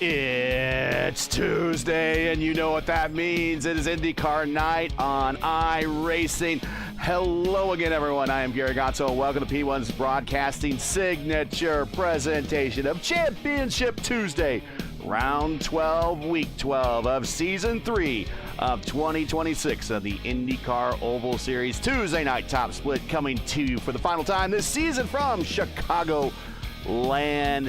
It's Tuesday, and you know what that means. It is IndyCar night on iRacing. Hello again, everyone. I am Gary Gatto. Welcome to P1's Broadcasting signature presentation of Championship Tuesday, round 12, week 12 of season 3 of 2026 of the IndyCar Oval Series. Tuesday night top split coming to you for the final time this season from CHICAGOLAND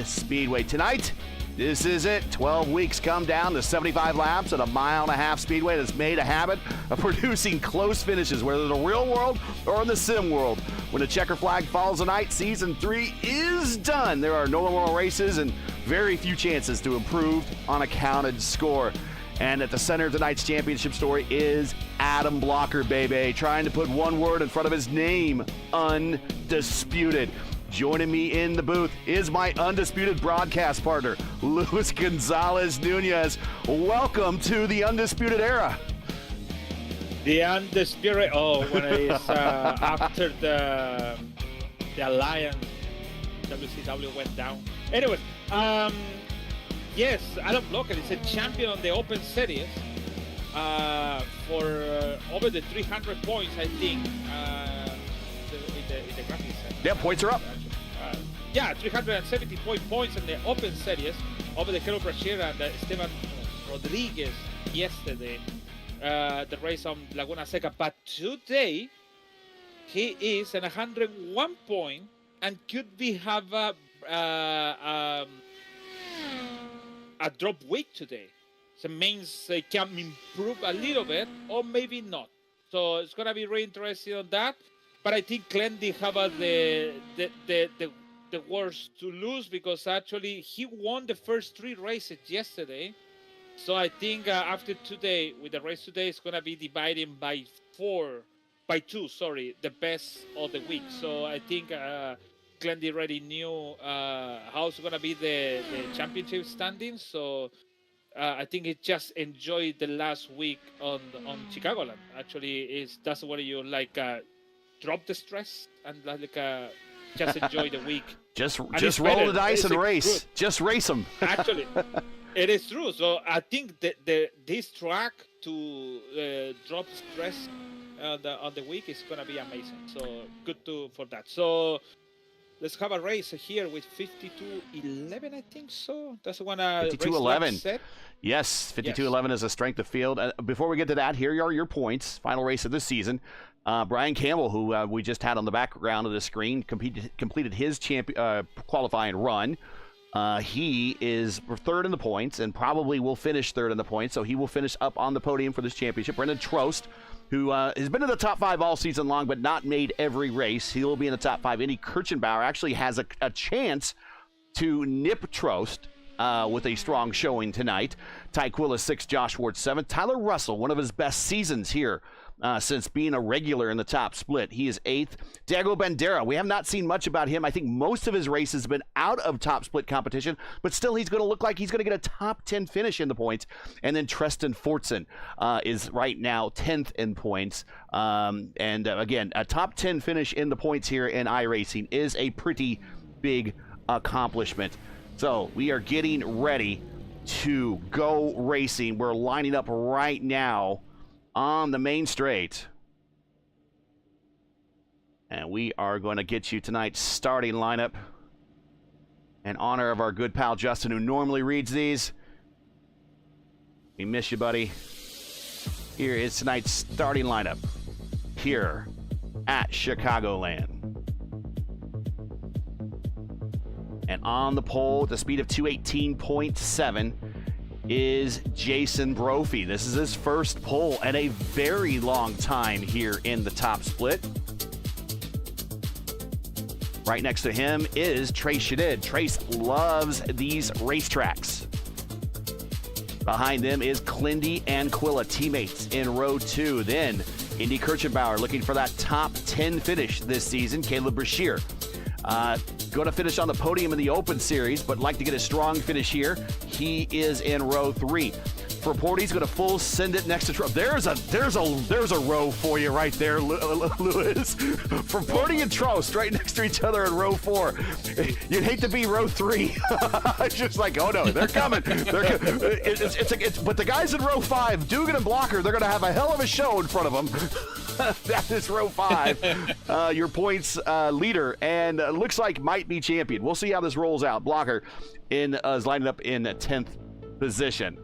Speedway. Tonight, this is it. 12 weeks come down to 75 laps at a 1.5 mile speedway that's made a habit of producing close finishes, whether in the real world or in the sim world. When the checker flag falls tonight, season 3 is done. There are no more races and very few chances to improve on a counted score. And at the center of tonight's championship story is Adam Blocker, baby, trying to put one word in front of his name: undisputed. Joining me in the booth is my undisputed broadcast partner, Luis Gonzalez Nunez. Welcome to the Undisputed Era. The Undisputed, when it's after the Alliance, WCW went down. Anyways, yes, Adam Blocker is a champion on the Open Series for over the 300 points, I think, in the graphics. Yeah, points are up. 370 points in the Open Series over the Carlos Brashear and Esteban Rodriguez yesterday, the race on Laguna Seca. But today, he is at 101 points and could have a drop week today. So it means they can improve a little bit or maybe not. So it's going to be really interesting on that. But I think Glendy have the worst to lose, because actually he won the first 3 races yesterday. So I think after today, with the race today, it's going to be divided by 2, the best of the week. So I think Glendy already knew how it's going to be the championship standings. So I think he just enjoyed the last week on CHICAGOLAND. Actually, that's what you like. Drop the stress and just enjoy the week. Just roll the dice and race. Good. Just race them. Actually, it is true. So I think this track to drop stress on the week is gonna be amazing. So good for that. So let's have a race here with 52.11, I think so. That's the one. 52.11. Yes, 52.11 is a strength of field. Before we get to that, here are your points. Final race of the season. Brian Campbell, who we just had on the background of the screen, completed his qualifying run. He is 3rd in the points and probably will finish 3rd in the points, so he will finish up on the podium for this championship. Brendan Trost, who has been in the top 5 all season long but not made every race, he will be in the top 5. Indy Kirchenbauer actually has a chance to nip Trost with a strong showing tonight. Ty Quill is 6th, Josh Ward 7th. Tyler Russell, one of his best seasons here since being a regular in the top split. He is 8th. Diego Bandera, we have not seen much about him. I think most of his races have been out of top split competition, but still he's going to look like he's going to get a top 10 finish in the points. And then Tristan Fortson is right now 10th in points. Again, a top 10 finish in the points here in iRacing is a pretty big accomplishment. So we are getting ready to go racing. We're lining up right now on the main straight, and we are going to get you tonight's starting lineup in honor of our good pal Justin, who normally reads these. We miss you, buddy. Here is tonight's starting lineup here at CHICAGOLAND. And on the pole at the speed of 218.7 is Jason Brophy. This is his first pole at a very long time here in the top split. Right next to him is Trace Shadid. Trace loves these racetracks. Behind them is Clindy and Quilla, teammates in row 2. Then Indy Kirchenbauer looking for that top 10 finish this season. Caleb Brashear going to finish on the podium in the Open Series, but like to get a strong finish here. He is in row 3. Rapporti's going to full send it next to Trost. There's a row for you right there, Lewis. Rapporti and Trost right next to each other in row 4. You'd hate to be row 3. It's just like, oh no, they're coming. But the guys in row 5, Dugan and Blocker, they're going to have a hell of a show in front of them. That is row 5, your points leader, and looks like might be champion. We'll see how this rolls out. Blocker is lining up in 10th position.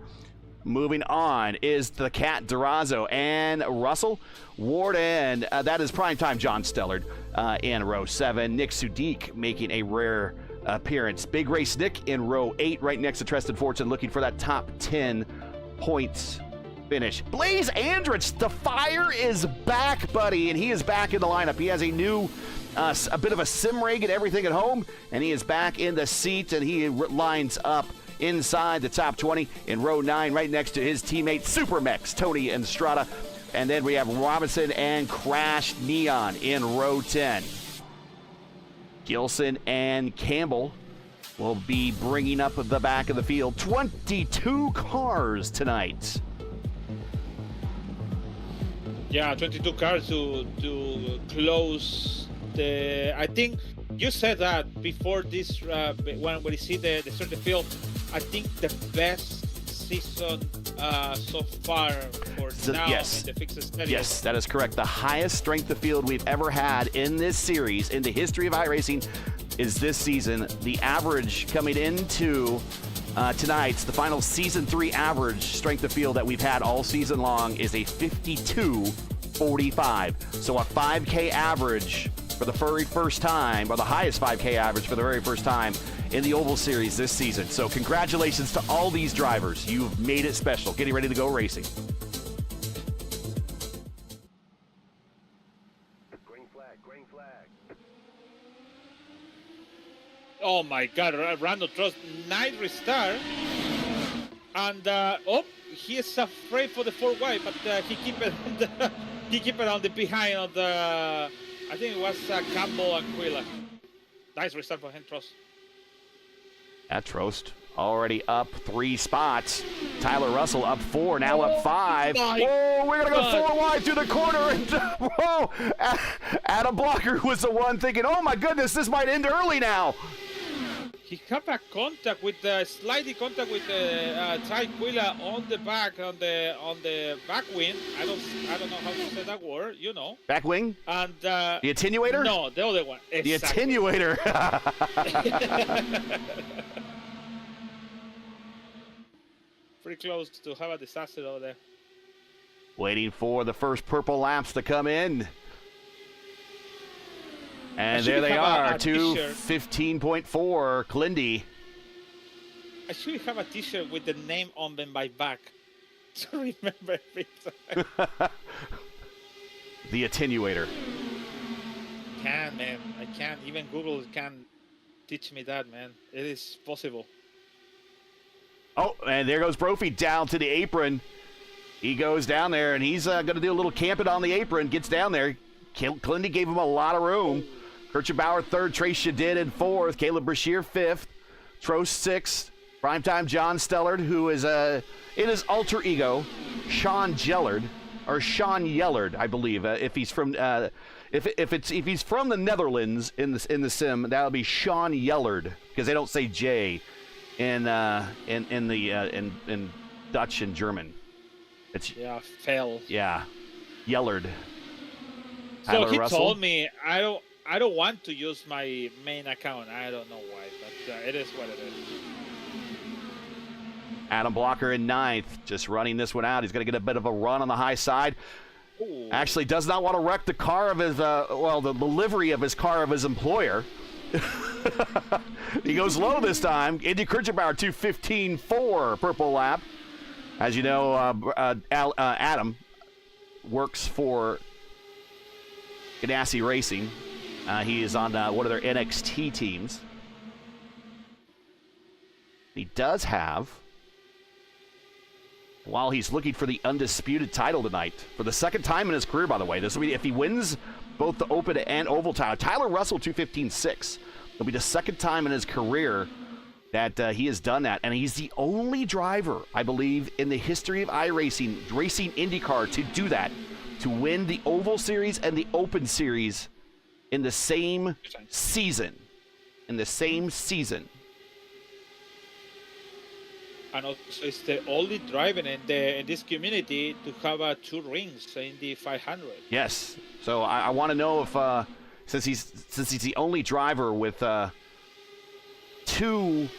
Moving on is the Cat Durazo and Russell Ward, and that is primetime John Stellard in row 7. Nick Sudik making a rare appearance. Big Race Nick in row 8, right next to Treston Fortune, looking for that top 10 points finish. Blaze Andrich, the fire is back, buddy, and he is back in the lineup. He has a new, a bit of a sim rig and everything at home, and he is back in the seat, and he lines up inside the top 20 in row 9, right next to his teammate Supermex, Tony Estrada. And then we have Robinson and Crash Neon in row 10. Gilson and Campbell will be bringing up the back of the field. 22 cars tonight. Yeah, 22 cars to close the. I think you said that before this when we see the start of the field. I think the best season so far for now yes. in the fixed schedule. Yes, that is correct. The highest strength of field we've ever had in this series, in the history of iRacing, is this season. The average coming into tonight's, the final season 3 average strength of field that we've had all season long is a 52.45. So a 5K average for the very first time, or the highest 5K average for the very first time in the Oval Series this season. So congratulations to all these drivers. You've made it special. Getting ready to go racing. Green flag, green flag. Oh my God, Randall Trost, nice restart. And he is afraid for the 4 wide, but he keep it on the behind of the. I think it was Campbell and Quilla. Nice restart for him, Trost. At Trost already up 3 spots. Tyler Russell up 4, now up 5. Whoa, we're gonna go 4 wide through the corner. And whoa, Adam Blocker was the one thinking, oh my goodness, this might end early now. He had a contact with slightly contact with Ty Quilla on the back on the back wing. I don't know how to say that word. You know. Back wing. And the attenuator. No, the other one. Exactly. The attenuator. Pretty close to have a disaster over there. Waiting for the first purple laps to come in. And there they are, 2:15.4, Clindy. I should have a t-shirt with the name on them by back to remember every time. The attenuator. Man. I can't. Even Google can teach me that, man. It is possible. Oh, and there goes Brophy down to the apron. He goes down there, and he's going to do a little camping on the apron. Gets down there. Clindy gave him a lot of room. Kirchenbauer 3rd, Trace Shadid in 4th, Caleb Brashear 5th, Trost 6th, primetime John Stellard, who is in his alter ego, Sean Yellard, I believe. If he's from if he's from the Netherlands in the sim, that'll be Sean Yellard, because they don't say J in Dutch and German. It's fail. Yeah, Yellard. So Tyler he Russell told me I don't want to use my main account. I don't know why, but it is what it is. Adam Blocker in 9th, just running this one out. He's going to get a bit of a run on the high side. Ooh. Actually does not want to wreck the car of his, the livery of his car of his employer. He goes low this time. Indy Kirchenbauer 2:15.4 purple lap. As you know, Adam works for Ganassi Racing. He is on one of their NXT teams. He does have, while he's looking for the undisputed title tonight, for the 2nd time in his career, by the way. This will be if he wins both the Open and Oval title. Tyler Russell 2:15.6. It'll be the 2nd time in his career that he has done that. And he's the only driver, I believe, in the history of iRacing, racing IndyCar, to do that, to win the Oval Series and the Open Series in the same season. In the same season. And also, it's the only driver in this community to have 2 rings in the 500. Yes. So I want to know if, since he's the only driver with 2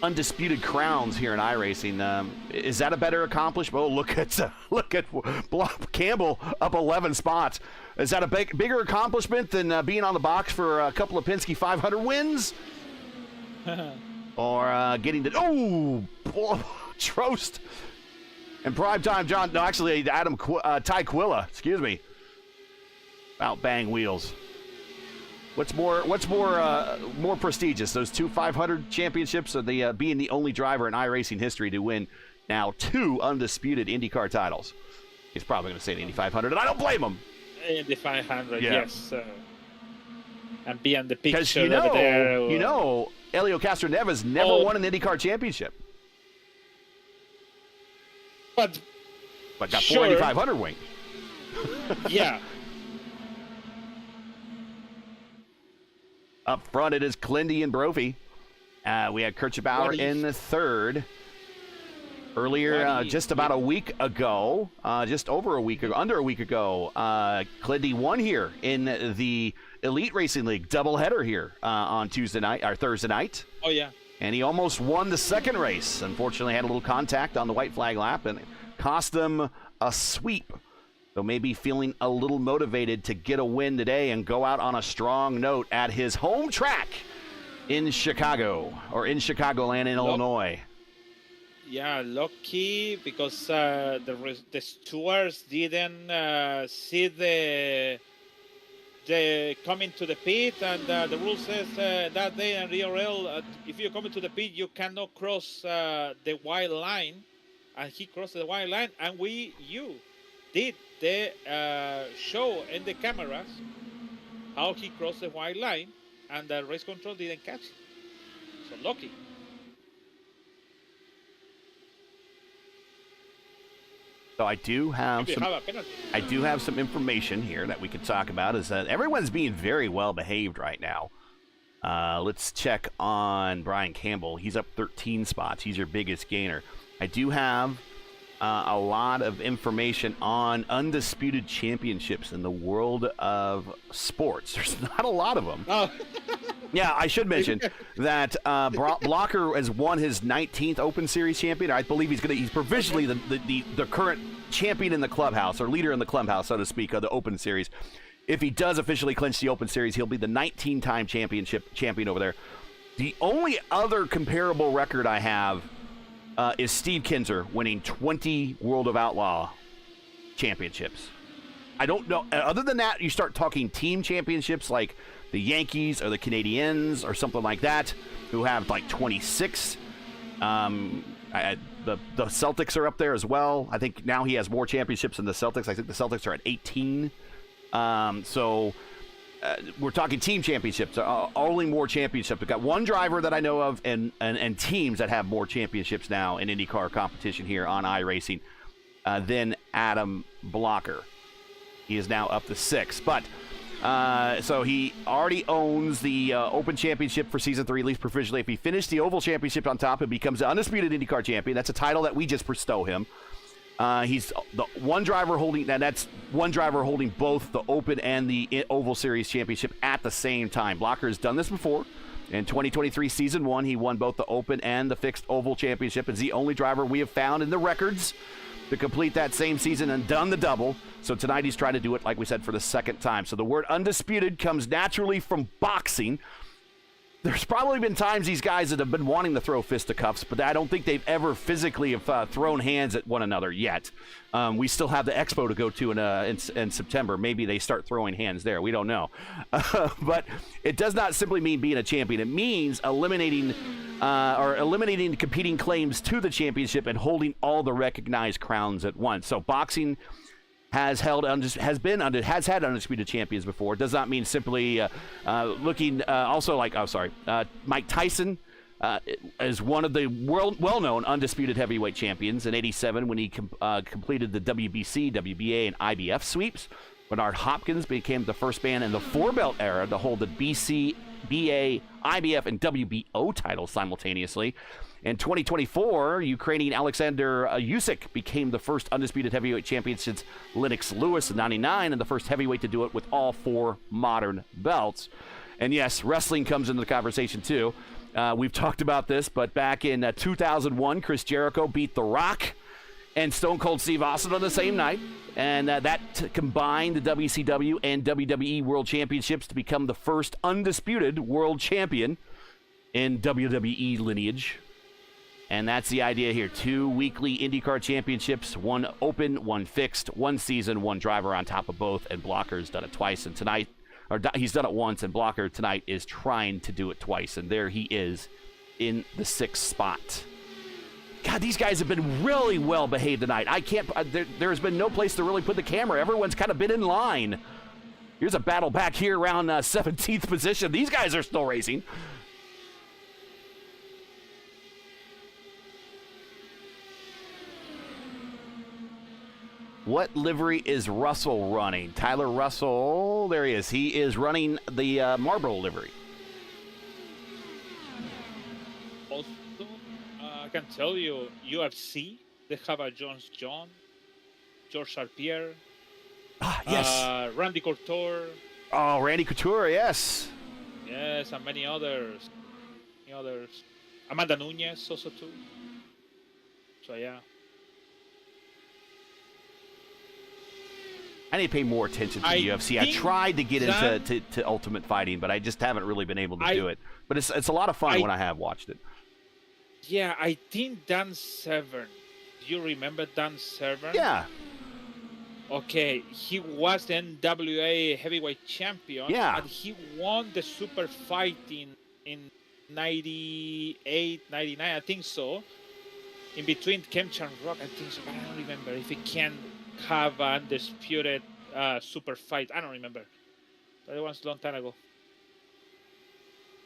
undisputed crowns here in iRacing, is that a better accomplishment? Oh, look at Campbell up 11 spots. Is that a bigger accomplishment than being on the box for a couple of Penske 500 wins? Or getting to Trost and primetime John? No, actually, Ty Quilla. Excuse me. About bang wheels. What's more prestigious? Those 2 500 championships, or the being the only driver in iRacing history to win now 2 undisputed IndyCar titles? He's probably going to say the Indy 500, and I don't blame him. Indy 500, yes. And be on the picture because over there. Helio Castroneves never won an IndyCar championship. But got 4 Indy 500 wings. Yeah. Up front, it is Clindy and Brophy. We had Kirchbauer in the 3rd. Earlier, just about a week ago, just over a week ago, under a week ago, Clindy won here in the Elite Racing League doubleheader here on Thursday night. Oh, yeah. And he almost won the 2nd race. Unfortunately, had a little contact on the white flag lap, and it cost them a sweep. So maybe feeling a little motivated to get a win today and go out on a strong note at his home track in Chicago, or in Chicagoland in Illinois. Yeah, lucky because the stewards didn't see the coming to the pit, and the rule says that day in RRL, if you're coming to the pit, you cannot cross the white line, and he crossed the white line, and you did the show in the cameras how he crossed the white line, and the race control didn't catch it. So lucky. So I do have some information here that we could talk about. Is that everyone's being very well behaved right now. Let's check on Brian Campbell. He's up 13 spots. He's your biggest gainer. I do have a lot of information on undisputed championships in the world of sports. There's not a lot of them. Oh. Yeah, I should mention that Blocker has won his 19th Open Series champion. I believe he's provisionally the current champion in the clubhouse, or leader in the clubhouse, so to speak, of the Open Series. If he does officially clinch the Open Series, he'll be the 19-time champion over there. The only other comparable record I have is Steve Kinzer winning 20 World of Outlaw championships. I don't know. Other than that, you start talking team championships like the Yankees or the Canadiens or something like that, who have like 26. The Celtics are up there as well. I think now he has more championships than the Celtics. I think the Celtics are at 18. We're talking team championships. Only more championships. We've got one driver that I know of, and teams that have more championships now in IndyCar competition here on iRacing than Adam Blocker. He is now up to 6. But so he already owns the Open Championship for Season 3, at least provisionally. If he finished the Oval Championship on top, it becomes the undisputed IndyCar champion. That's a title that we just bestow him. He's the one driver holding, and that's one driver holding both the Open and the Oval Series championship at the same time. Blocker has done this before. In 2023 Season 1, he won both the Open and the fixed Oval Championship. Is the only driver we have found in the records to complete that same season and done the double. So tonight he's trying to do it, like we said, for the 2nd time. So the word undisputed comes naturally from boxing. There's probably been times these guys that have been wanting to throw fisticuffs, but I don't think they've ever physically have thrown hands at one another yet. We still have the expo to go to in September. Maybe they start throwing hands there. We don't know. But it does not simply mean being a champion. It means eliminating competing claims to the championship and holding all the recognized crowns at once. So boxing has had undisputed champions before. It does not mean simply looking also like Mike Tyson as one of the well-known undisputed heavyweight champions in '87 when he completed the WBC, WBA, and IBF sweeps. Bernard Hopkins became the first man in the four-belt era to hold the BC, BA, IBF, and WBO titles simultaneously. In 2024, Ukrainian Alexander Usyk became the first undisputed heavyweight champion since Lennox Lewis in '99, and the first heavyweight to do it with all four modern belts. And yes, wrestling comes into the conversation too. We've talked about this, but back in 2001, Chris Jericho beat The Rock and Stone Cold Steve Austin on the same night, and that combined the WCW and WWE World Championships to become the first undisputed world champion in WWE lineage. And that's the idea here. 2 weekly IndyCar championships, one open, one fixed, one season, one driver on top of both, and Blocker's done it twice. And tonight, or he's done it once, and Blocker tonight is trying to do it twice. And there he is in the 6th spot. God, these guys have been really well behaved tonight. I can't, there's been no place to really put the camera. Everyone's kind of been in line. Here's a battle back here around 17th position. These guys are still racing. What livery is Russell running? Tyler Russell, there he is. He is running the Marlboro livery. Also, I can tell you, UFC, they have a Jones John, George St. Pierre, Yes. Randy Couture. Oh, Randy Couture, yes. Yes, and many others. Amanda Nunes also too. So yeah. I need to pay more attention to the UFC. I tried to get into to Ultimate Fighting, but I just haven't really been able to do it. But it's a lot of fun when I have watched it. Yeah, I think Dan Severn. Do you remember Dan Severn? Yeah. Okay, he was the NWA heavyweight champion. Yeah. And he won the super fighting in 98, 99, I think so. In between Kemch and Rock, I think so. But I don't remember if he can have an undisputed super fight. I don't remember. But it was a long time ago.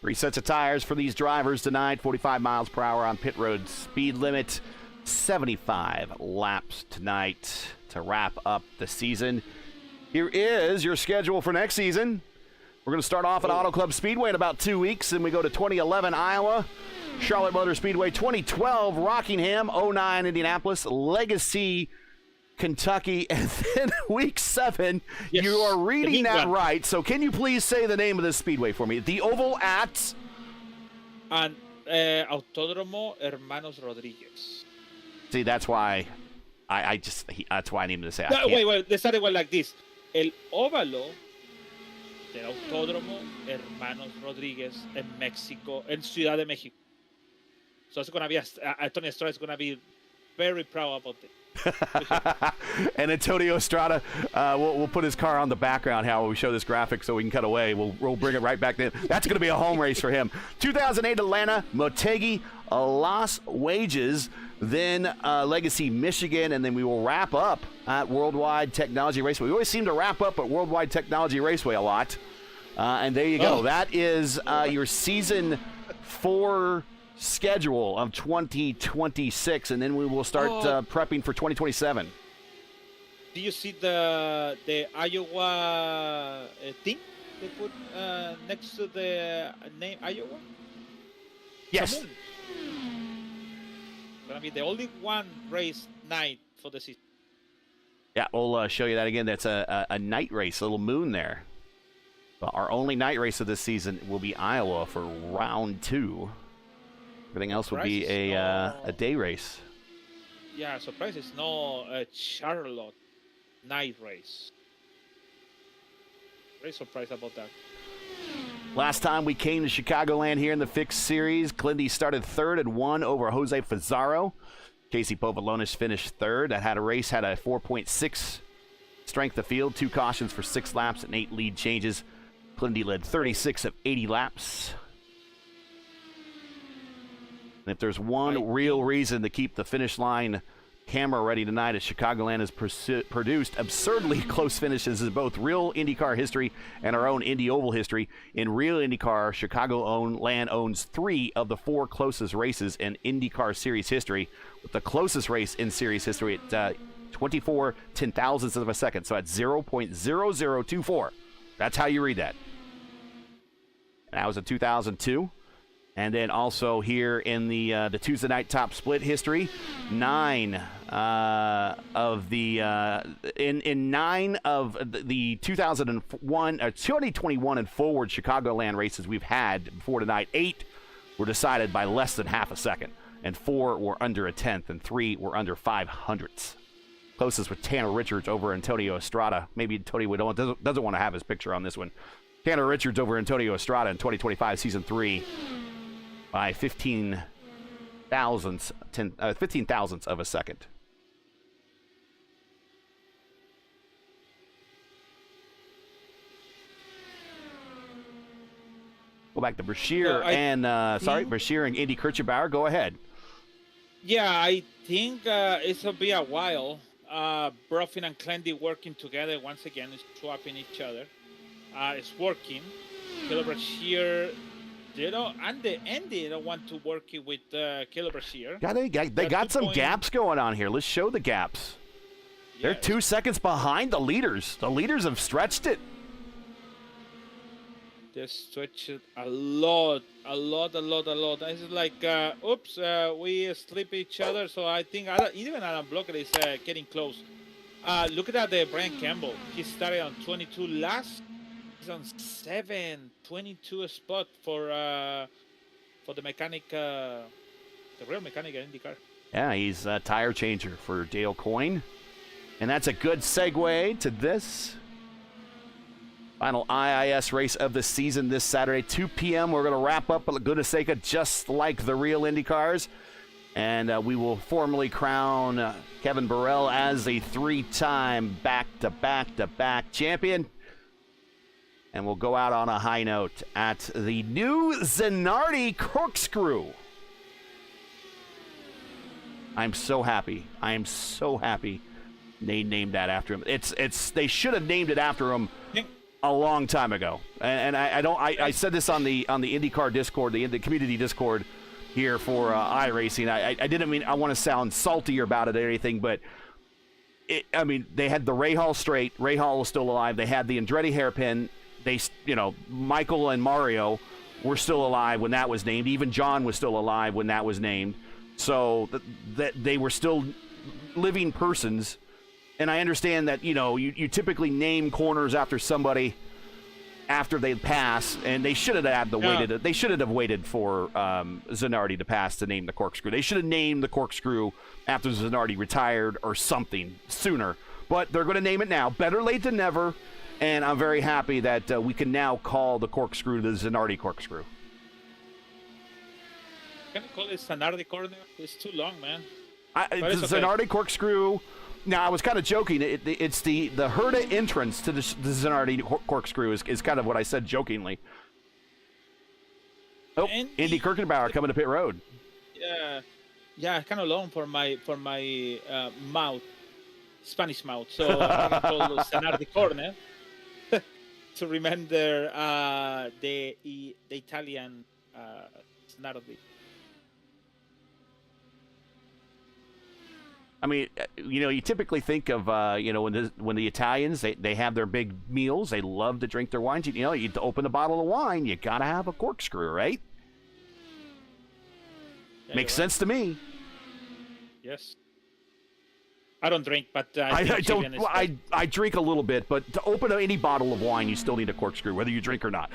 3 sets of tires for these drivers tonight. 45 miles per hour on pit road. Speed limit 75 laps tonight to wrap up the season. Here is your schedule for next season. We're going to start off at Auto Club Speedway in about 2 weeks. Then we go to 2011 Iowa, Charlotte Motor Speedway, 2012 Rockingham, 09 Indianapolis, Legacy Kentucky, and then week 7. Yes, you are reading that right. So can you please say the name of this speedway for me? The Oval at? And Autódromo Hermanos Rodríguez. See, that's why that's why I needed to say. Wait. They started like this. El óvalo del Autódromo Hermanos Rodríguez en Mexico, en Ciudad de México. So it's going to be, Antonio Estrada is going to be very proud about it. And Antonio Estrada, we'll put his car on the background how we show this graphic so we can cut away. We'll bring it right back there. That's going to be a home race for him. 2008 Atlanta, Motegi, Las Wages, then Legacy, Michigan, and then we will wrap up at Worldwide Technology Raceway. We always seem to wrap up at Worldwide Technology Raceway a lot. And there you go. That is your season 4 schedule of 2026, and then we will start prepping for 2027. Do you see the Iowa team they put next to the name Iowa? Yes. Samoon. Gonna be the only one race night for the season. Yeah, we'll show you that again. That's a night race, a little moon there. But our only night race of this season will be Iowa for round 2. Everything else would be a day race. Yeah, surprise it's no Charlotte night race. Very surprised about that. Last time we came to Chicagoland here in the fixed series, Clindy started 3rd and won over Jose Fazaro. Casey Povalonis finished 3rd. That had a 4.6 strength of field, 2 cautions for 6 laps and 8 lead changes. Clindy led 36 of 80 laps. And if there's one real reason to keep the finish line camera ready tonight as Chicagoland has produced absurdly close finishes in both real IndyCar history and our own Indy Oval history. In real IndyCar, Chicagoland owns 3 of the 4 closest races in IndyCar Series history, with the closest race in Series history at 24 ten-thousandths of a second, so at 0.0024. That's how you read that. That was in 2002. And then also here in the Tuesday night top split history, 9 of the in 9 of the 2021 and forward Chicagoland races we've had before tonight, 8 were decided by less than half a second, and 4 were under a tenth, and 3 were under 500ths. Closest with Tanner Richards over Antonio Estrada. Maybe Tony doesn't want to have his picture on this one. Tanner Richards over Antonio Estrada in 2025 Season 3 by 15 thousandths of a second. Go back to Brashear Brashear and Andy Kirchenbauer. Go ahead. Yeah, I think it'll be a while. Broffin and Clendy working together once again, swapping each other. It's working. Caleb Brashear, and the Andy don't want to work with Caleb Brashear. Yeah, they got some gaps going on here. Let's show the gaps. Yeah. They're 2 seconds behind the leaders. The leaders have stretched it. They stretched it a lot. It's like, oops, we slip each other. So I think even Adam Blocker is getting close. Look at that, Brian Campbell. He started on 22 last. He's on 22 spot for the mechanic, the real mechanic at IndyCar. Yeah, he's a tire changer for Dale Coyne. And that's a good segue to this final IIS race of the season this Saturday, 2 p.m. We're going to wrap up at Laguna Seca just like the real IndyCars. And we will formally crown Kevin Burrell as a 3-time back-to-back-to-back champion. And we'll go out on a high note at the new Zanardi Corkscrew. I'm so happy. I am so happy they named that after him. They should have named it after him a long time ago. And I said this on the IndyCar Discord, the community Discord here for iRacing. I didn't mean I want to sound salty about it or anything, but they had the Rahal straight. Rahal was still alive. They had the Andretti hairpin. Michael and Mario were still alive when that was named. Even John was still alive when that was named. So they were still living persons. And I understand that, you typically name corners after somebody after they pass, and they should have waited. They shouldn't have waited for Zanardi to pass to name the Corkscrew. They should have named the Corkscrew after Zanardi retired or something sooner. But they're going to name it now. Better late than never. And I'm very happy that we can now call the Corkscrew the Zanardi Corkscrew. Can I call it Zanardi Corner? It's too long, man. The Zanardi Corkscrew. Now, I was kind of joking. It's the Herta entrance to the Zanardi Corkscrew is kind of what I said jokingly. Oh, Andy Kirchenbauer coming to pit road. Yeah, kind of long for my mouth, Spanish mouth. So I'm gonna call it Zanardi Corner to remember the Italian Zanardi. I mean, you typically think of, when the Italians, they have their big meals, they love to drink their wines. You open a bottle of wine, you got to have a corkscrew, right? Yeah, makes sense to me. Yes. I don't drink, but I drink a little bit, but to open any bottle of wine, you still need a corkscrew, whether you drink or not.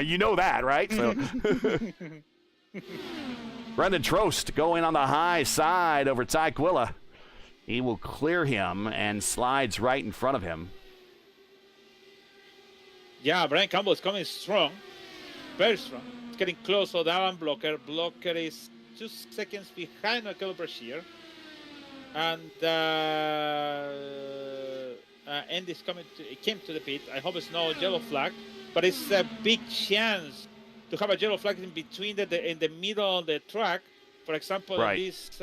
You know that, right? So. Brendan Trost going on the high side over Ty Quilla. He will clear him and slides right in front of him. Yeah, Brian Campbell is coming strong. Very strong. It's getting close to Alan Blocker. Blocker is 2 seconds behind Michael Brashear. And Andy's came to the pit. I hope it's no yellow flag. But it's a big chance to have a yellow flag in between in the middle of the track For example, Right. this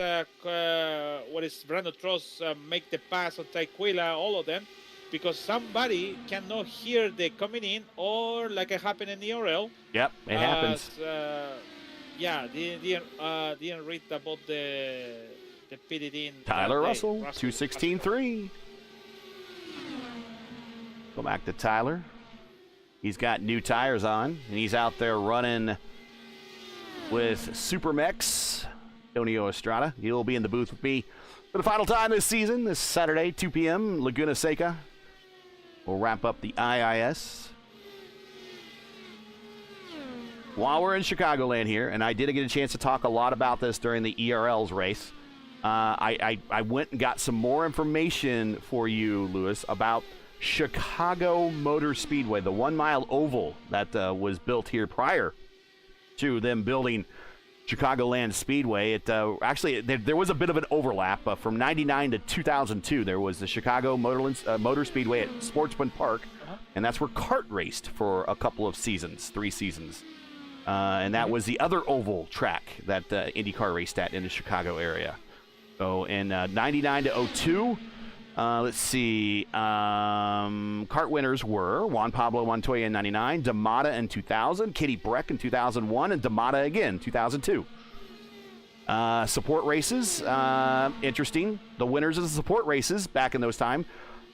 what is Brandon Trost make the pass on Taquila, all of them, because somebody cannot hear the coming in, or like it happened in the ERL. Yep, it happens. Yeah, didn't read about the pitted in. Tyler that day. Russell, 2:16.3. Go back to Tyler. He's got new tires on, and he's out there running with Supermex. Antonio Estrada. He'll be in the booth with me for the final time this season, this Saturday, 2 p.m., Laguna Seca. We'll wrap up the IIS. While we're in Chicagoland here, and I did get a chance to talk a lot about this during the ERL's race, I went and got some more information for you, Lewis, about Chicago Motor Speedway, the 1 mile oval that was built here prior to them building Chicagoland Speedway. It actually, there was a bit of an overlap. From 99 to 2002, there was the Chicago Motor Speedway at Sportsman Park, and that's where kart raced for a couple of seasons, 3 seasons. And that was the other oval track that IndyCar raced at in the Chicago area. So in 99 to 02, let's see, kart winners were Juan Pablo Montoya in 99, Damata in 2000, Kitty Breck in 2001, and Damata again, 2002. Support races, interesting. The winners of the support races back in those times,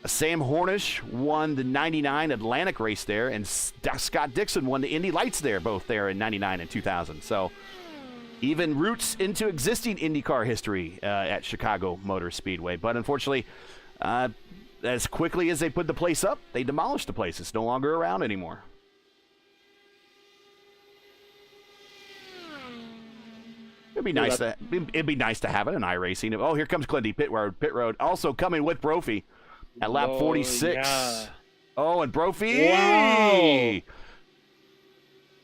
Sam Hornish won the 99 Atlantic race there, and Scott Dixon won the Indy Lights there, both there in 99 and 2000. So even roots into existing IndyCar history at Chicago Motor Speedway. But unfortunately, as quickly as they put the place up, they demolished the place. It's no longer around anymore. It'd be nice to have it in iRacing. Oh, here comes Clindy, pit road. Also coming with Brophy at lap 46. Yeah. Oh, and Brophy. Wow.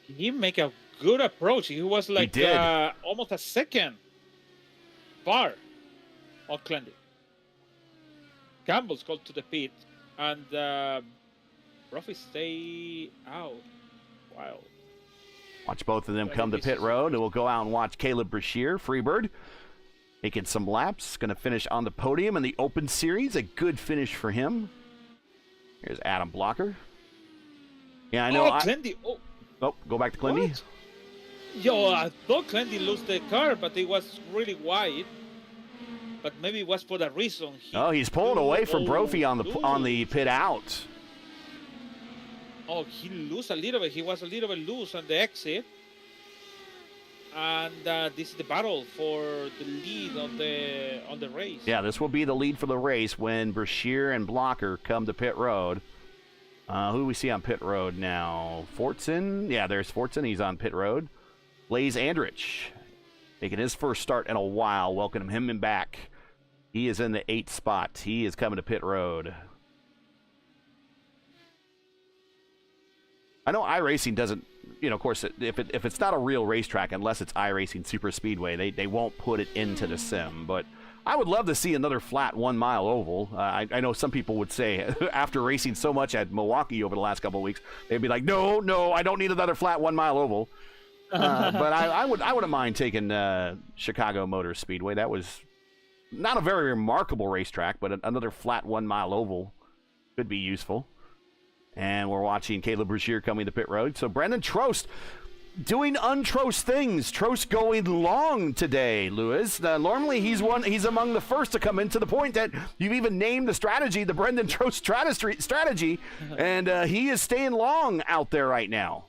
He make a good approach. He was like He did. Almost a second far on Clendy. Campbell's called to the pit, and Brophy stay out. Wow. Watch both of them come to pit road, and we'll go out and watch Caleb Brashear, Freebird, making some laps. Going to finish on the podium in the Open Series. A good finish for him. Here's Adam Blocker. Yeah, I know. Clendy. Oh, go back to Clendy. What? Yo, I thought Clendy lost the car, but it was really wide. But maybe it was for that reason. He's pulling away from Brophy on the pit out. Oh, he lost a little bit. He was a little bit loose on the exit. And this is the battle for the lead on the race. Yeah, this will be the lead for the race when Brashear and Blocker come to pit road. Who do we see on pit road now? Fortson. Yeah, there's Fortson. He's on pit road. Blaze Andrich making his first start in a while. Welcome him back. He is in the 8th spot. He is coming to pit road. I know iRacing doesn't, of course, if it's not a real racetrack, unless it's iRacing Superspeedway, they won't put it into the sim. But I would love to see another flat 1 mile oval. I know some people would say, after racing so much at Milwaukee over the last couple of weeks, they'd be like, no, I don't need another flat 1 mile oval. But I wouldn't mind taking Chicago Motor Speedway. That was not a very remarkable racetrack, but another flat 1 mile oval could be useful. And we're watching Caleb Brashear coming to pit road. So Brendan Trost doing untrost things. Trost going long today, Lewis. Normally he's among the first to come into the point that you've even named the strategy, the Brendan Trost strategy, and he is staying long out there right now.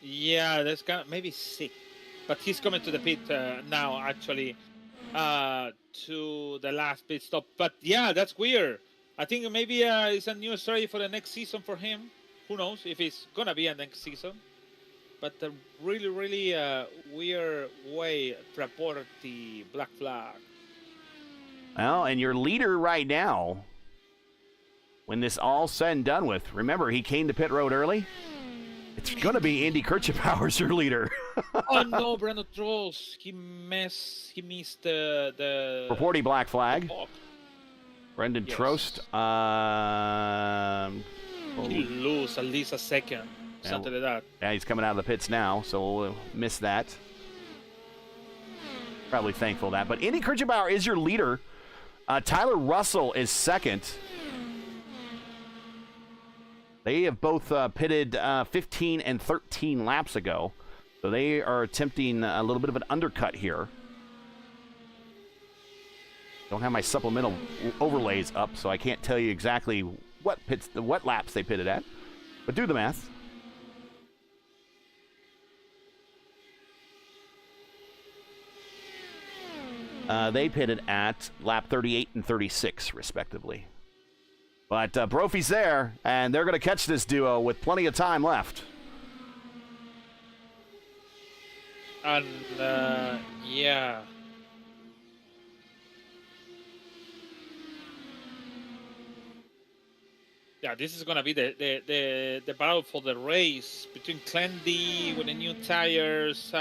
Yeah, that's kind of maybe sick, but he's coming to the pit now actually to the last pit stop. But yeah, that's weird. I think maybe it's a new strategy for the next season for him. Who knows if it's gonna be a next season? But a really weird way to report the black flag. Well, and your leader right now, when this all said and done with, remember he came to pit road early. It's gonna be Andy Kirchhoff's your leader. Oh no, Brandon Trost, he missed the reporting black flag. Brendan Yes. Trost. He lose at least a second. Something like that. Yeah, he's coming out of the pits now, so we'll miss that. Probably thankful for that. But Indy Kirchenbauer is your leader. Tyler Russell is second. They have both pitted 15 and 13 laps ago. So they are attempting a little bit of an undercut here. Don't have my supplemental overlays up, so I can't tell you exactly what laps they pitted at. But do the math. They pitted at lap 38 and 36, respectively. But Brophy's there, and they're going to catch this duo with plenty of time left. And, yeah. Yeah, this is gonna be the battle for the race between Clendy with the new tires,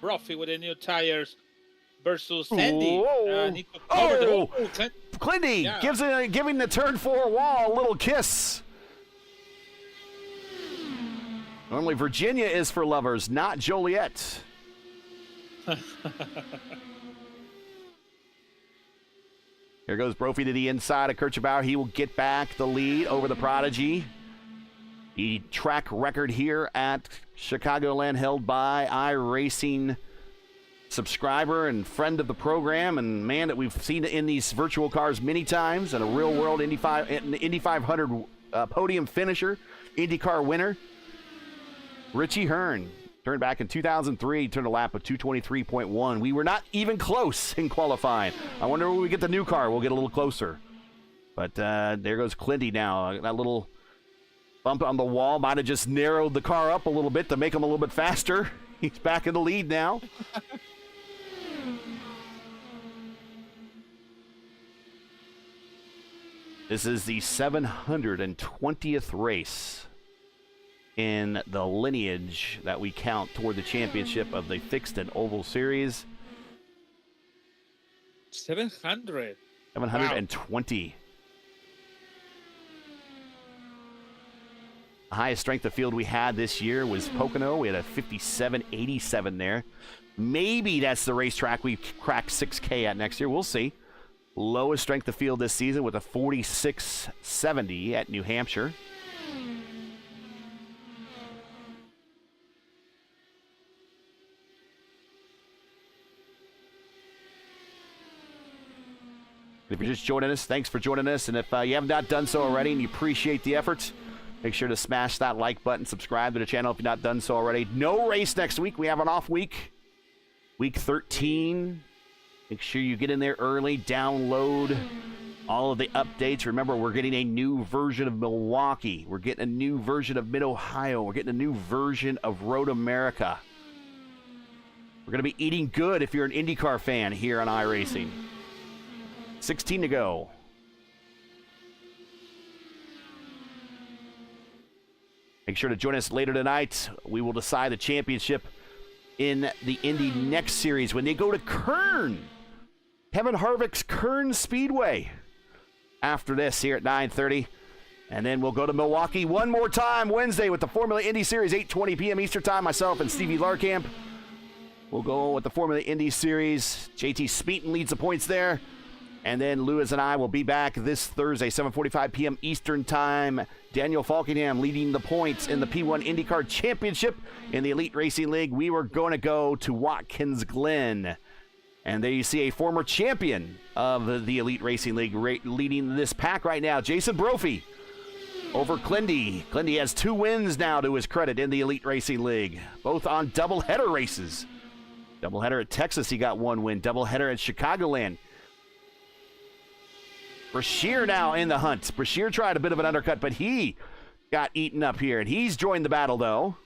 Brophy with the new tires, versus Sandy. Need to cover Clendy yeah. giving the turn 4 wall a little kiss. Normally Virginia is for lovers, not Joliet. Here goes Brophy to the inside of Kirchenbauer. He will get back the lead over the Prodigy. The track record here at Chicagoland held by iRacing subscriber and friend of the program and man that we've seen in these virtual cars many times and a real-world Indy 500 podium finisher, IndyCar winner, Richie Hearn. Turned back in 2003, turned a lap of 223.1. We were not even close in qualifying. I wonder when we get the new car, we'll get a little closer. But there goes Clendy now. That little bump on the wall might have just narrowed the car up a little bit to make him a little bit faster. He's back in the lead now. This is the 720th race in the lineage that we count toward the championship of the fixed and oval series. 700. 720. Wow. The highest strength of field we had this year was Pocono. We had a 57.87 there. Maybe that's the racetrack we crack 6K at next year. We'll see. Lowest strength of field this season with a 46.70 at New Hampshire. If you're just joining us, thanks for joining us. And if you have not done so already and you appreciate the efforts, make sure to smash that like button, subscribe to the channel if you've not done so already. No race next week. We have an off week. Week 13. Make sure you get in there early, download all of the updates. Remember, we're getting a new version of Milwaukee. We're getting a new version of Mid-Ohio. We're getting a new version of Road America. We're going to be eating good if you're an IndyCar fan here on iRacing. 16 to go. Make sure to join us later tonight. We will decide the championship in the Indy next series when they go to Kern. Kevin Harvick's Kern Speedway. After this here at 9:30. And then we'll go to Milwaukee one more time Wednesday with the Formula Indy Series, 8:20 p.m. Eastern Time. Myself and Stevie Larkamp. We'll go with the Formula Indy Series. JT Smeaton leads the points there. And then Lewis and I will be back this Thursday, 7:45 p.m. Eastern Time. Daniel Falkingham leading the points in the P1 IndyCar Championship in the Elite Racing League. We were going to go to Watkins Glen. And there you see a former champion of the Elite Racing League leading this pack right now, Jason Brophy over Clendy. Clendy has 2 wins now to his credit in the Elite Racing League, both on doubleheader races. Doubleheader at Texas, he got 1 win. Doubleheader at Chicagoland. Brashear now in the hunt. Brashear tried a bit of an undercut, but he got eaten up here, and he's joined the battle, though.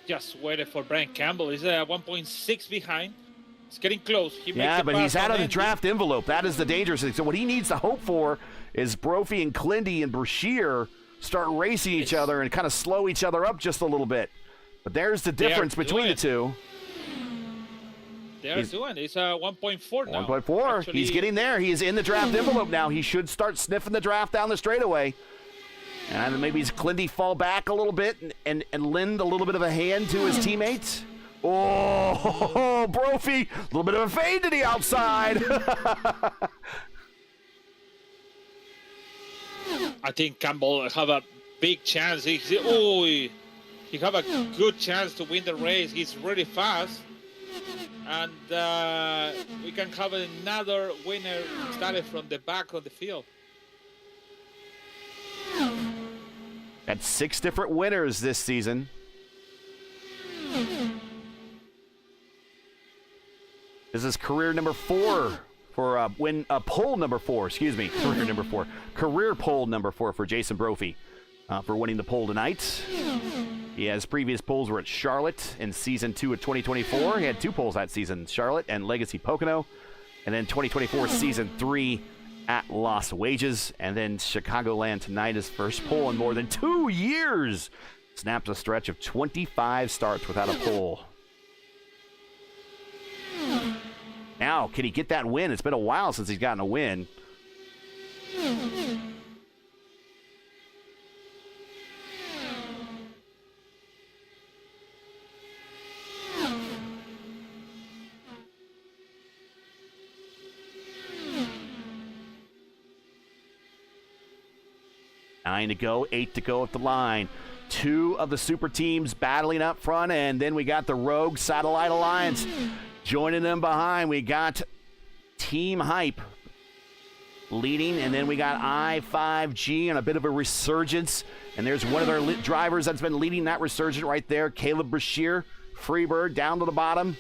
Just waited for Brian Campbell. He's 1.6 behind. It's getting close. Yeah, but he's out of the draft envelope. That is the dangerous thing. So what he needs to hope for is Brophy and Clendy and Brashear start racing each other and kind of slow each other up just a little bit. But there's the difference between the two. They're doing it. It's 1.4 now. 1.4. Actually, he's getting there. He's in the draft envelope now. He should start sniffing the draft down the straightaway. And maybe Clendy fall back a little bit and lend a little bit of a hand to his teammates. Oh, Brophy, a little bit of a fade to the outside. I think Campbell have a big chance. He have a good chance to win the race. He's really fast. And we can have another winner started from the back of the field. Had 6 different winners this season. This is career number 4 for pole number 4, excuse me, career number 4. Career pole number 4 for Jason Brophy for winning the pole tonight. He has previous poles were at Charlotte in season 2 of 2024. He had 2 poles that season, Charlotte and Legacy Pocono. And then 2024 season 3 at Las Wages. And then Chicagoland tonight, his first pole in more than 2 years. Snaps a stretch of 25 starts without a pole. Now, can he get that win? It's been a while since he's gotten a win. Nine to go, 8 to go at the line. 2 of the super teams battling up front, and then we got the Rogue Satellite Alliance joining them behind. We got Team Hype leading, and then we got I5G and a bit of a resurgence. And there's one of their drivers that's been leading that resurgence right there, Caleb Brashear. Freebird down to the bottom.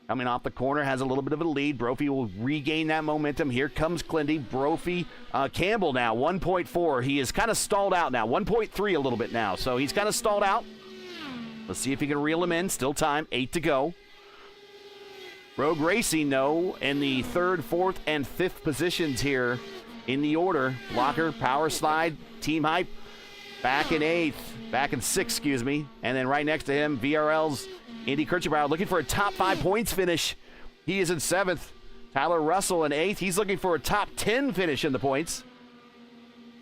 Coming off the corner, has a little bit of a lead. Brophy will regain that momentum. Here comes Clindy. Brophy, Campbell now, 1.4. He is kind of stalled out now. 1.3 a little bit now. So he's kind of stalled out. Let's see if he can reel him in. Still time, 8 to go. Rogue Racing, though, in the 3rd, 4th, and 5th positions here in the order. Blocker, Power Slide, Team Hype, back in 8th. Back in 6th, excuse me. And then right next to him, VRL's Indy Kirchbauer looking for a top 5 points finish. He is in 7th. Tyler Russell in 8th. He's looking for a top 10 finish in the points.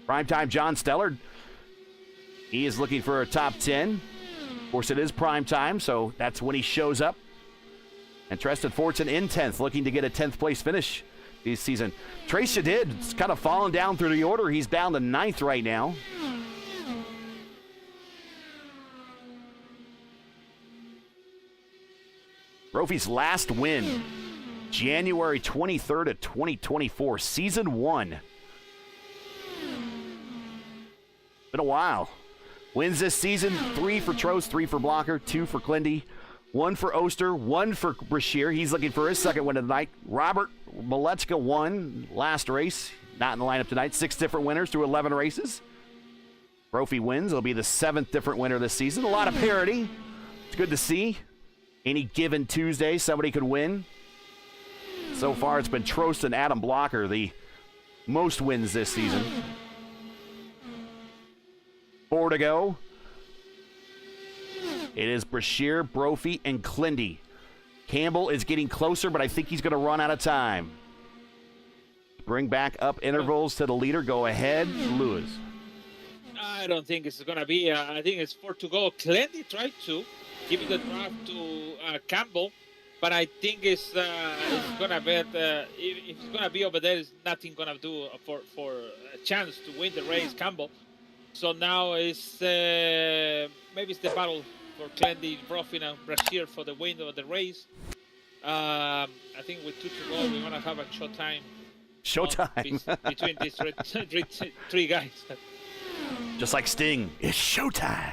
Primetime John Stellard. He is looking for a top 10. Of course, it is prime time, so that's when he shows up. And Treston Fortson in 10th, looking to get a 10th place finish this season. Trace Shadid, kind of falling down through the order. He's down to 9th right now. Brophy's last win, January 23rd of 2024, season 1. Been a while. Wins this season, 3 for Trost, 3 for Blocker, 2 for Clindy, 1 for Oster, 1 for Brashear. He's looking for his second win of the night. Robert Malechka won last race, not in the lineup tonight. 6 different winners through 11 races. Brophy wins. It'll be the 7th different winner this season. A lot of parity. It's good to see. Any given Tuesday, somebody could win. So far, it's been Trost and Adam Blocker, the most wins this season. 4 to go. It is Brashear, Brophy, and Clindy. Campbell is getting closer, but I think he's going to run out of time. Bring back up intervals to the leader. Go ahead, Lewis. I don't think it's going to be. I think it's 4 to go. Clindy tried to give the draft to Campbell, but I think it's going to be if it's going to be over there, it's nothing going to do for a chance to win the race, Campbell. So now it's maybe it's the battle for Clindy, Brophy, and Brashear for the win of the race. I think with 2 to go, we're going to have a showtime. Showtime between these three guys. Just like Sting, it's showtime.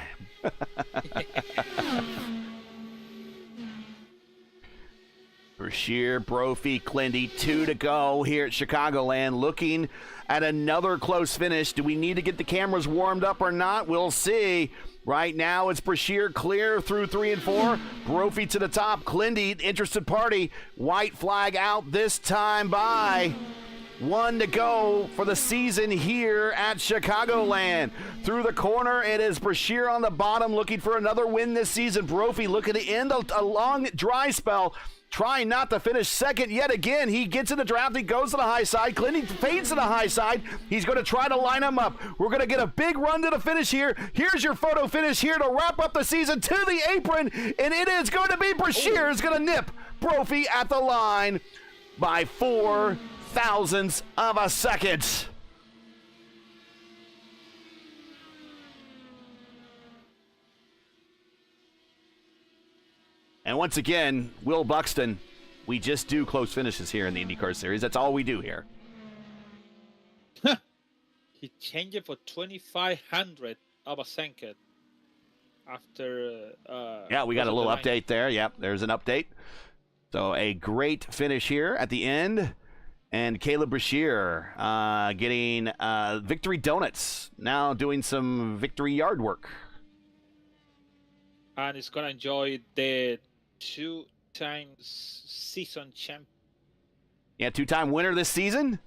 Brashear, Brophy, Clindy, 2 to go here at Chicagoland. Looking at another close finish. Do we need to get the cameras warmed up or not? We'll see. Right now, it's Brashear clear through 3 and 4. Brophy to the top. Clindy, interested party. White flag out this time by 1 to go for the season here at Chicagoland. Through the corner, it is Brashear on the bottom looking for another win this season. Brophy looking to end a long dry spell. trying not to finish second yet again. He gets in the draft. He goes to the high side. Clinton fades to the high side. He's going to try to line him up. We're going to get a big run to the finish here. Here's your photo finish here to wrap up the season to the apron. And it is going to be Brashear is going to nip Brophy at the line by 4 thousandths of a second. And once again, Will Buxton, we just do close finishes here in the IndyCar Series. That's all we do here. He changed it for 2,500 of a second after. Yeah, we got a little update there. Yep, there's an update. So a great finish here at the end. And Caleb Brashear getting victory donuts, now doing some victory yard work. And he's going to enjoy the 2 times season champion. Yeah, 2-time winner this season.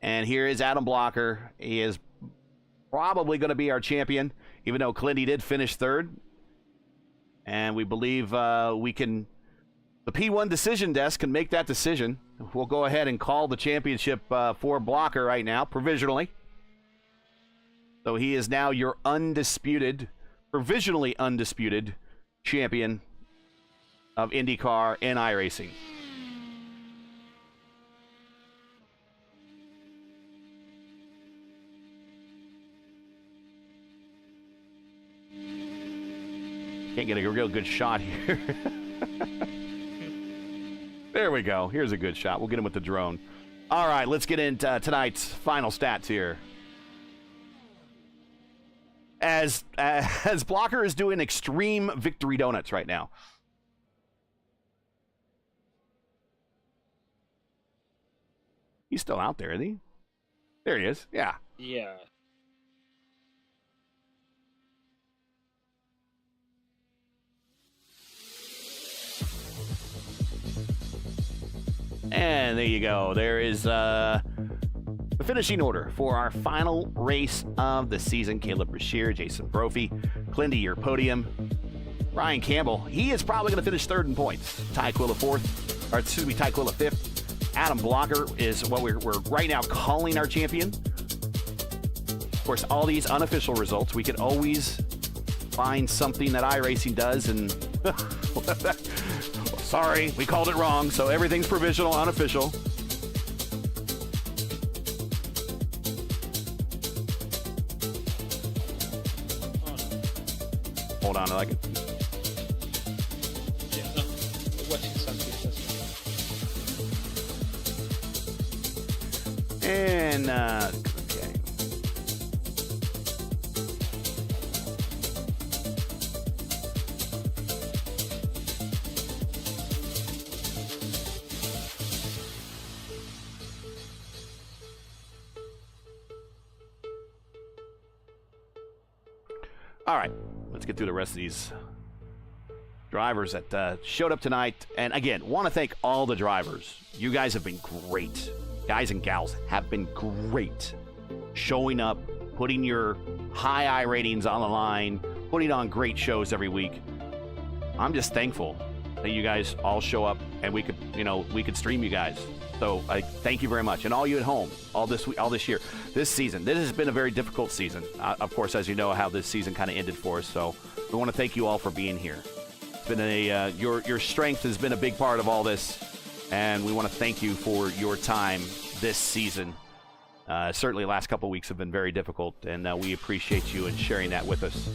And here is Adam Blocker. He is probably going to be our champion, even though Clinty did finish third. And we believe we can, the P1 decision desk can make that decision. We'll go ahead and call the championship for Blocker right now, provisionally. So he is now your provisionally undisputed champion of IndyCar and iRacing. Can't get a real good shot here. There we go. Here's a good shot. We'll get him with the drone. All right, let's get into tonight's final stats here. As Blocker is doing extreme victory donuts right now. He's still out there, isn't he? There he is. Yeah. Yeah. And there you go. There is the finishing order for our final race of the season. Caleb Brashear, Jason Brophy, Clinty, your podium. Ryan Campbell, he is probably going to finish third in points. Ty Quilla fourth, or excuse me, Ty Quilla fifth. Adam Blocker is what we're right now calling our champion. Of course, all these unofficial results, we could always find something that iRacing does and sorry, we called it wrong, so everything's provisional, unofficial. Hold on, I like it. Yeah, no. Watching something. And, okay. All right, let's get through the rest of these drivers that showed up tonight. And again, want to thank all the drivers. You guys have been great. Guys and gals have been great. Showing up, putting your high I ratings on the line, putting on great shows every week. I'm just thankful that you guys all show up and we could stream you guys. So I thank you very much. And all you at home, all this year, this season. This has been a very difficult season. Of course, as you know, how this season kind of ended for us. So we want to thank you all for being here. It's been your strength has been a big part of all this. And we want to thank you for your time this season. Certainly the last couple of weeks have been very difficult. And we appreciate you and sharing that with us.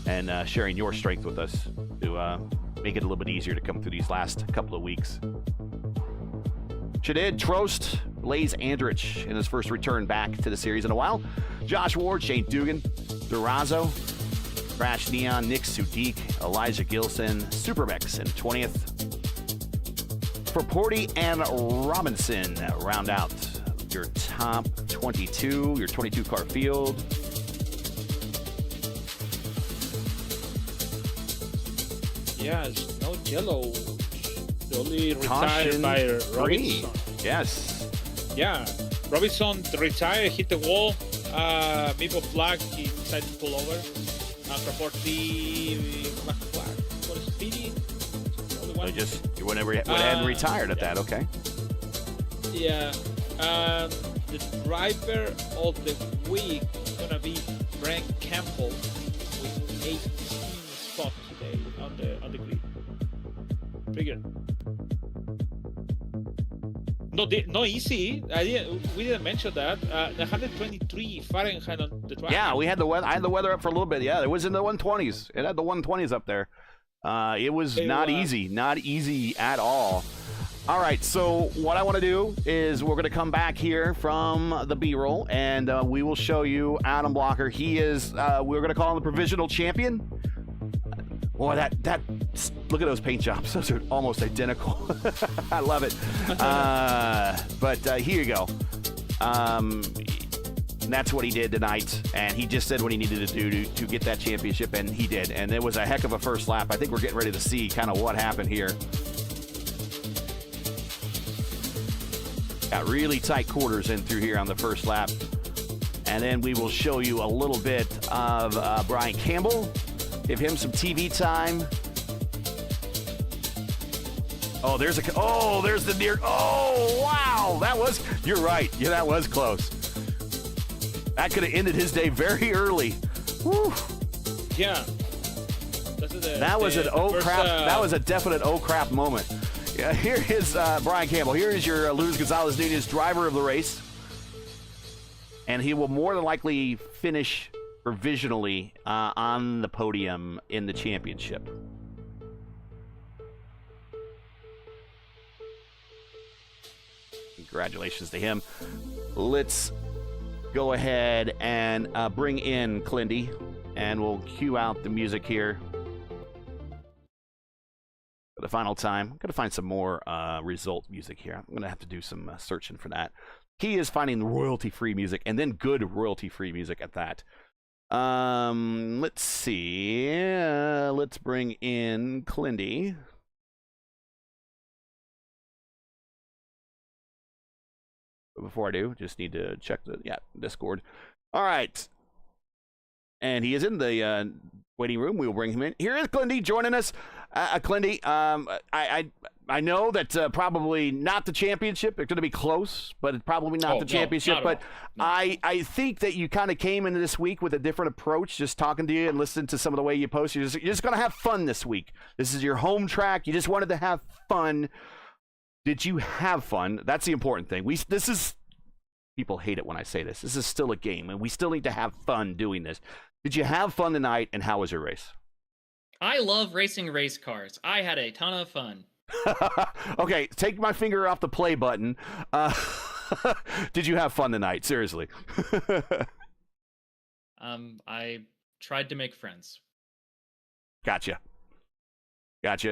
And sharing your strength with us to make it a little bit easier to come through these last couple of weeks. Shadid Trost, Blaze Andrich in his first return back to the series in a while. Josh Ward, Shane Dugan, Durazo, Crash Neon, Nick Sudik, Elijah Gilson, Superbex in 20th. Proporty and Robinson round out your top 22, your 22 car field. Yes, no yellow. The only retired by Robinson. Yes. Yeah, Robinson retired, hit the wall. Maple flag, he decided to pull over. Proporty black flag for speeding. The only one So you went ahead and retired at that. Okay. Yeah. The driver of the week is gonna be Brian Campbell with 18 spots today on the grid. Pretty good. No easy. We didn't mention that. 123 Fahrenheit on the track. Yeah, we had the weather. I had the weather up for a little bit. Yeah, it was in the 120s. It had the 120s up there. It was not easy at all. All right, so what I want to do is we're going to come back here from the B-roll, and we will show you Adam Blocker. He is, we're going to call him the provisional champion. Boy, that look at those paint jobs. Those are almost identical. I love it. But here you go. That's what he did tonight, and he just said what he needed to do to get that championship, and he did. And it was a heck of a first lap. I think we're getting ready to see kind of what happened here. Got really tight quarters in through here on the first lap. And then we will show you a little bit of Brian Campbell. Give him some TV time. Oh, there's the near. Oh, wow. You're right. Yeah, that was close. That could have ended his day very early. Whew. Yeah. That was an oh crap. That was a definite oh crap moment. Yeah, here is Brian Campbell. Here is your Luis Gonzalez Nunez, driver of the race. And he will more than likely finish provisionally on the podium in the championship. Congratulations to him. Let's go ahead and bring in Clindy, and we'll cue out the music here. For the final time, I'm going to find some more result music here. I'm going to have to do some searching for that. Key is finding royalty-free music, and then good royalty-free music at that. Let's see. Let's bring in Clindy. But before I do, just need to check the Discord. All right. And he is in the waiting room. We will bring him in. Here is Clindy joining us. Clindy, I know that probably not the championship. It's going to be close, but it's probably not the championship. But no. I think that you kind of came into this week with a different approach, just talking to you and listening to some of the way you post. You're just going to have fun this week. This is your home track. You just wanted to have fun. Did you have fun? That's the important thing. People hate it when I say this. This is still a game, and we still need to have fun doing this. Did you have fun tonight, and how was your race? I love racing race cars. I had a ton of fun. Okay, take my finger off the play button. Did you have fun tonight? Seriously. I tried to make friends. Gotcha.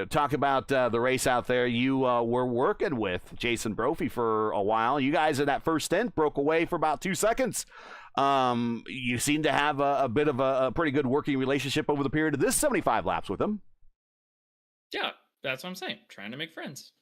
Talk about the race out there. You were working with Jason Brophy for a while. You guys in that first stint broke away for about 2 seconds. You seem to have a bit of a pretty good working relationship over the period of this 75 laps with him. Yeah, that's what I'm saying. Trying to make friends.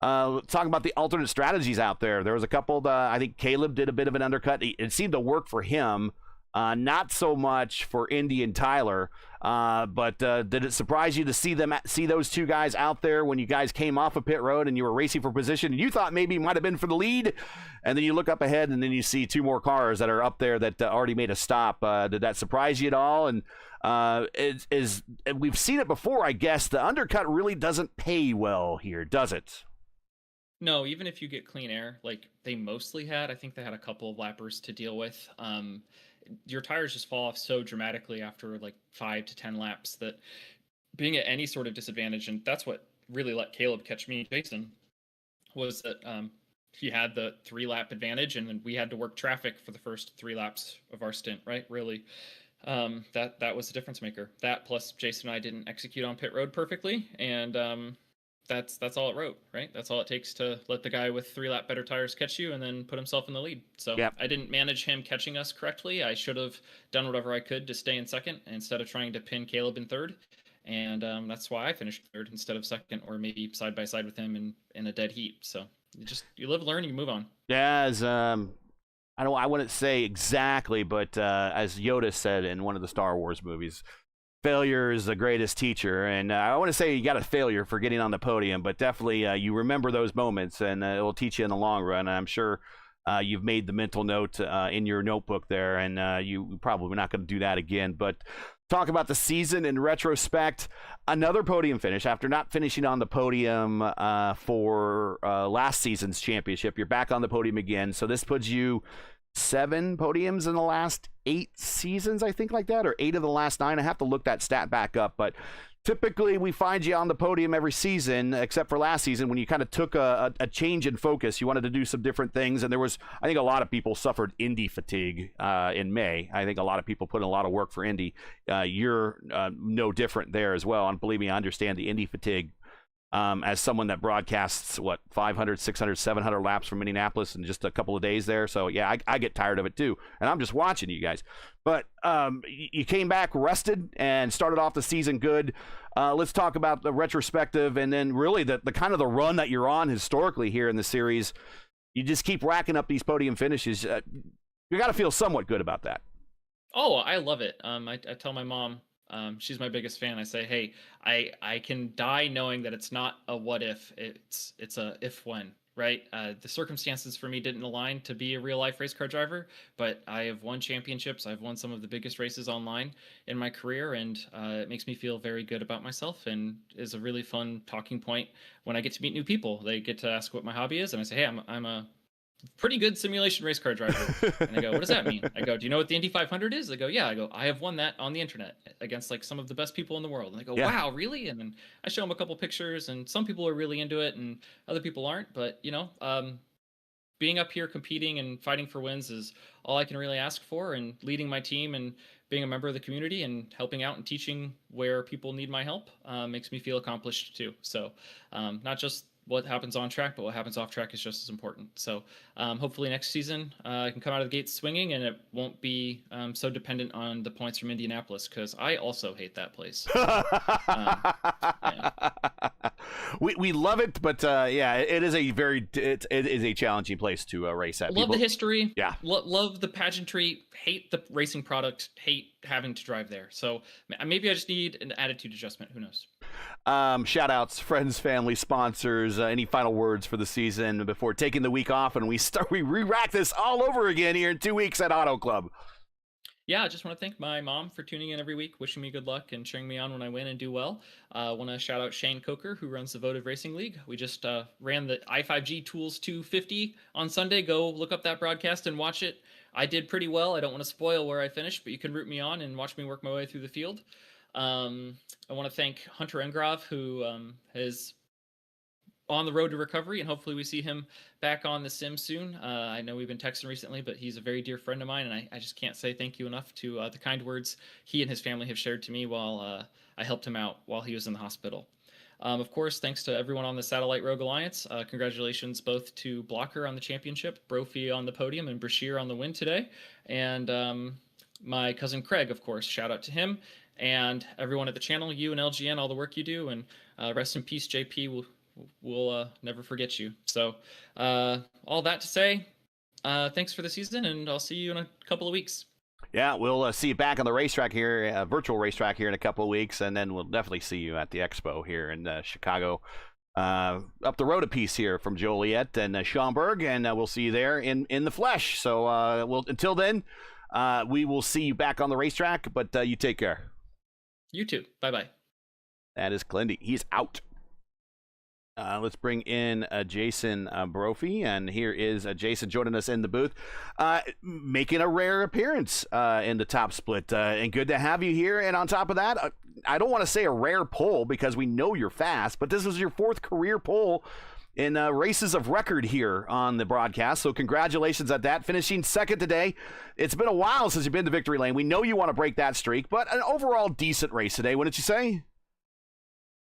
Talk about the alternate strategies out there. There was a couple. I think Caleb did a bit of an undercut. It seemed to work for him. Not so much for Indy and Tyler. But did it surprise you to see those two guys out there when you guys came off of pit road and you were racing for position and you thought maybe might have been for the lead, and then you look up ahead and then you see two more cars that are up there that already made a stop? Did that surprise you at all? And we've seen it before, I guess. The undercut really doesn't pay well here, does it? No, even if you get clean air, like they mostly had, I think they had a couple of lappers to deal with. Your tires just fall off so dramatically after like 5 to 10 laps that being at any sort of disadvantage, and that's what really let Caleb catch me, Jason, was that he had the 3-lap advantage, and then we had to work traffic for the first 3 laps of our stint, right? Really, that was the difference maker. That plus Jason and I didn't execute on pit road perfectly, and that's all it wrote, right? That's all it takes to let the guy with 3-lap better tires catch you and then put himself in the lead. So yep. I didn't manage him catching us correctly. I should have done whatever I could to stay in second instead of trying to pin Caleb in third. And that's why I finished third instead of second, or maybe side by side with him in a dead heat. So you live, learn, you move on. Yeah, as I wouldn't say exactly, but as Yoda said in one of the Star Wars movies, failure is the greatest teacher, and I want to say you got a failure for getting on the podium, but definitely you remember those moments, and it will teach you in the long run. I'm sure you've made the mental note in your notebook there, and you probably not going to do that again. But talk about the season in retrospect. Another podium finish after not finishing on the podium for last season's championship. You're back on the podium again, so this puts you 7 podiums in the last 8 seasons, I think, like that, or 8 of the last 9. I have to look that stat back up, but typically we find you on the podium every season, except for last season when you kind of took a change in focus. You wanted to do some different things, and there was, I think, a lot of people suffered Indy fatigue in May. I think a lot of people put in a lot of work for Indy. You're no different there as well, and believe me, I understand the Indy fatigue. As someone that broadcasts, 500, 600, 700 laps from Indianapolis in just a couple of days there. So, yeah, I get tired of it too. And I'm just watching you guys. But you came back rested and started off the season good. Let's talk about the retrospective and then really the kind of the run that you're on historically here in the series. You just keep racking up these podium finishes. You got to feel somewhat good about that. Oh, I love it. I tell my mom, she's my biggest fan. I say, hey, I can die knowing that it's not a what if, it's a if when, right? The circumstances for me didn't align to be a real life race car driver, but I have won championships. I've won some of the biggest races online in my career, and it makes me feel very good about myself and is a really fun talking point when I get to meet new people. They get to ask what my hobby is, and I say, hey, I'm a pretty good simulation race car driver. And they go, what does that mean? I go, do you know what the Indy 500 is? They go, yeah. I go, I have won that on the internet against like some of the best people in the world. And they go, wow, really? And then I show them a couple pictures, and some people are really into it and other people aren't. But, being up here competing and fighting for wins is all I can really ask for, and leading my team and being a member of the community and helping out and teaching where people need my help makes me feel accomplished too. So not just what happens on track, but what happens off track is just as important. So hopefully next season I can come out of the gates swinging, and it won't be so dependent on the points from Indianapolis, because I also hate that place. We love it, but it is it is a challenging place to race at. Love the history. Yeah. Love the pageantry. Hate the racing product. Hate having to drive there. So maybe I just need an attitude adjustment. Who knows? Shout outs, friends, family, sponsors, any final words for the season before taking the week off and we re-rack this all over again here in 2 weeks at Auto Club. Yeah, I just want to thank my mom for tuning in every week, wishing me good luck and cheering me on when I win and do well. I want to shout out Shane Coker, who runs the Votive Racing League. We just ran the i5G Tools 250 on Sunday. Go look up that broadcast and watch it. I did pretty well. I don't want to spoil where I finished, but you can root me on and watch me work my way through the field. I want to thank Hunter Engrove, who is on the road to recovery, and hopefully we see him back on the sim soon. I know we've been texting recently, but he's a very dear friend of mine, and I just can't say thank you enough to the kind words he and his family have shared to me while I helped him out while he was in the hospital. Of course, thanks to everyone on the Satellite Rogue Alliance. Congratulations both to Blocker on the championship, Brophy on the podium, and Brashear on the win today. And my cousin Craig, of course, shout out to him. And everyone at the channel, you and LGN, all the work you do, and rest in peace, JP. We'll never forget you. So all that to say, thanks for the season, and I'll see you in a couple of weeks. Yeah, we'll see you back on the racetrack here, virtual racetrack here in a couple of weeks, and then we'll definitely see you at the expo here in Chicago. Up the road a piece here from Joliet and Schaumburg, and we'll see you there in the flesh. So until then, we will see you back on the racetrack, but you take care. You too. Bye-bye. That is Clindy. He's out. Let's bring in Jason Brophy, and here is Jason joining us in the booth, making a rare appearance in the top split, and good to have you here. And on top of that, I don't want to say a rare pole because we know you're fast, but this was your 4th career pole in races of record here on the broadcast, so congratulations at that, finishing 2nd today. It's been a while since you've been to victory lane. We know you want to break that streak, but an overall decent race today, wouldn't you say?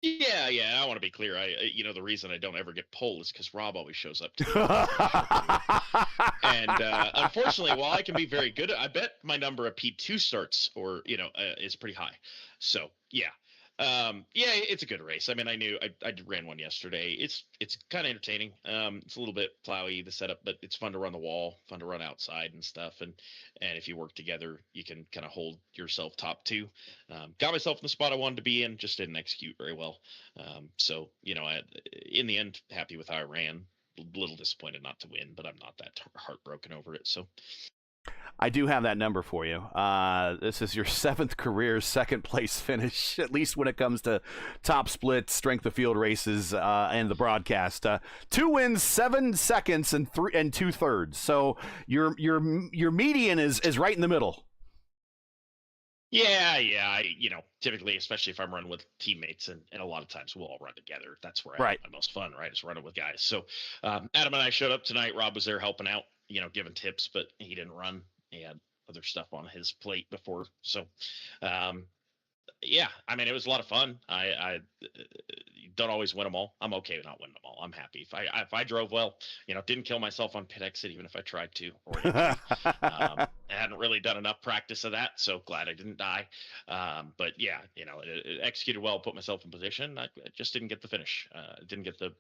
Yeah. I want to be clear. The reason I don't ever get pole is because Rob always shows up. And unfortunately, while I can be very good, I bet my number of P2 starts is pretty high. So yeah, Yeah, it's a good race. I mean, I ran one yesterday. It's kind of entertaining. It's a little bit plowy, the setup, but it's fun to run the wall, fun to run outside and stuff. And if you work together, you can kind of hold yourself top two. Got myself in the spot I wanted to be in, just didn't execute very well. So in the end, happy with how I ran. A little disappointed not to win, but I'm not that heartbroken over it. So. I do have that number for you. This is your 7th career second place finish, at least when it comes to top split, strength of field races, and the broadcast. 2 wins, 7 seconds, and 3 2/3. So your median is right in the middle. Yeah. Typically, especially if I'm running with teammates, and a lot of times we'll all run together. That's where I have my most fun, right? Is running with guys. So Adam and I showed up tonight. Rob was there helping out, giving tips, but he didn't run. He had other stuff on his plate before. So, yeah, I mean, it was a lot of fun. I don't always win them all. I'm okay with not winning them all. I'm happy if I drove well, didn't kill myself on pit exit, even if I tried to. Or I hadn't really done enough practice of that, so glad I didn't die. But yeah, it executed well, put myself in position. I just didn't get the finish. Didn't get the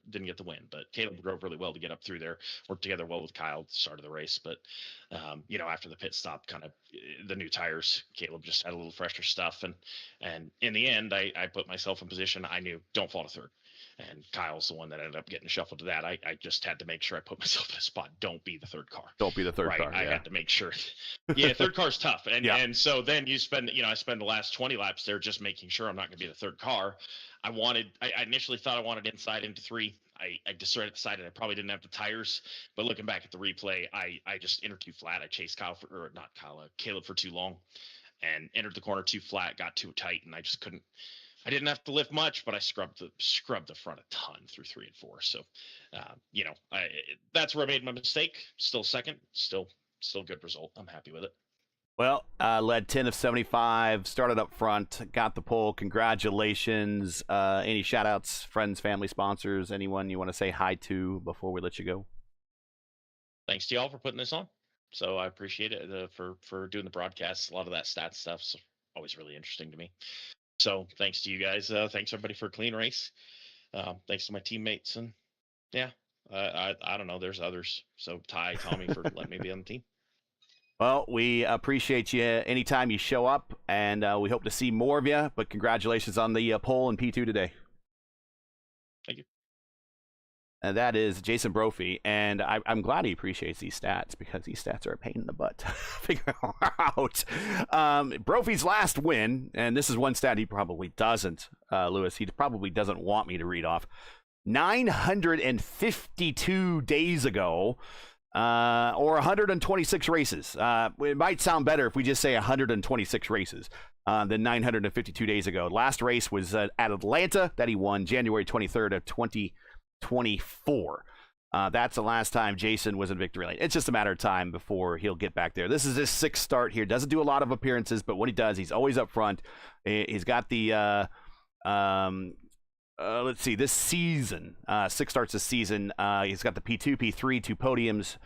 win. But Caleb drove really well to get up through there. Worked together well with Kyle at the start of the race. But after the pit stop, kind of the new tires, Caleb just had a little fresher stuff, and in the end, I put myself in position. I knew don't fall to third. And Kyle's the one that ended up getting shuffled to that. I just had to make sure I put myself in a spot. Don't be the third car. Don't be the third car. I had to make sure. Yeah, third car's tough. And so then you spend, I spend the last 20 laps there just making sure I'm not going to be the third car. I initially thought I wanted inside into 3. I decided I probably didn't have the tires, but looking back at the replay, I just entered too flat. I chased Caleb for too long, and entered the corner too flat, got too tight, and I just couldn't. I didn't have to lift much, but I scrubbed the front a ton through 3 and 4. So, that's where I made my mistake. Still second, still good result. I'm happy with it. Well, led 10 of 75, started up front, got the pole. Congratulations. Any shout outs, friends, family, sponsors, anyone you want to say hi to before we let you go? Thanks to y'all for putting this on. So I appreciate it for doing the broadcast. A lot of that stats stuff's always really interesting to me. So thanks to you guys. Thanks everybody for a clean race. Thanks to my teammates. And yeah, I don't know. There's others. So Tommy for letting me be on the team. Well, we appreciate you anytime you show up, and we hope to see more of you. But congratulations on the pole in P2 today. Thank you. And that is Jason Brophy, and I'm glad he appreciates these stats, because these stats are a pain in the butt to figure out. Brophy's last win, and this is one stat he probably doesn't, Lewis, he probably doesn't want me to read off. 952 days ago, or 126 races. It might sound better if we just say 126 races than 952 days ago. Last race was at Atlanta that he won January 23rd of 2024. That's the last time Jason was in victory lane. It's just a matter of time before he'll get back there. This is his 6th start here. Doesn't do a lot of appearances, but when he does, he's always up front. He's got the let's see, this season, 6 starts this season. He's got the P2, P3, 2 podiums,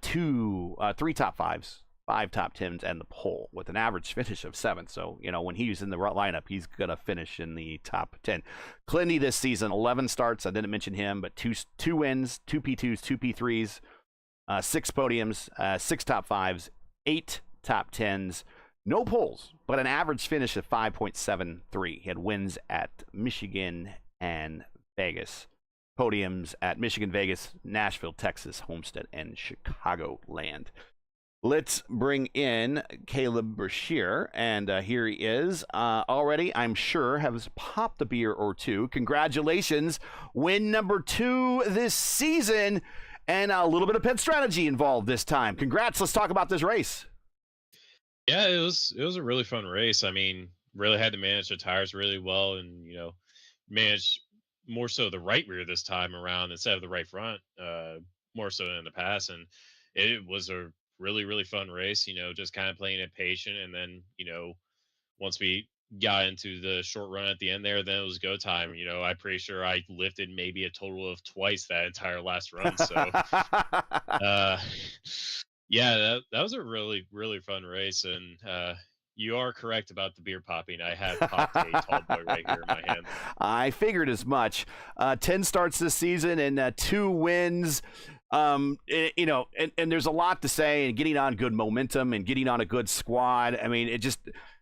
3 top 5s, 5 top 10s, and the pole with an average finish of 7th. So, when he's in the lineup, he's going to finish in the top 10. Clindy this season, 11 starts. I didn't mention him, but 2 wins, 2 P2s, 2 P3s, 6 podiums, 6 top 5s, 8 top 10s. No poles, but an average finish of 5.73. He had wins at Michigan and Vegas. Podiums at Michigan, Vegas, Nashville, Texas, Homestead, and Chicagoland. Let's bring in Caleb Brashear, and here he is. Already, I'm sure, has popped a beer or 2. Congratulations. Win number 2 this season, and a little bit of pit strategy involved this time. Congrats. Let's talk about this race. Yeah, it was a really fun race. I mean, really had to manage the tires really well, and manage more so the right rear this time around instead of the right front, more so than in the past. And it was a really, really fun race. Just kind of playing it patient, and then once we got into the short run at the end there, then it was go time. I'm pretty sure I lifted maybe a total of twice that entire last run. So. Yeah, that was a really, really fun race. And, You are correct about the beer popping. I have popped a tall boy right here in my hand. I figured as much. 10 starts this season and 2 wins. And there's a lot to say, and getting on good momentum and getting on a good squad. I mean,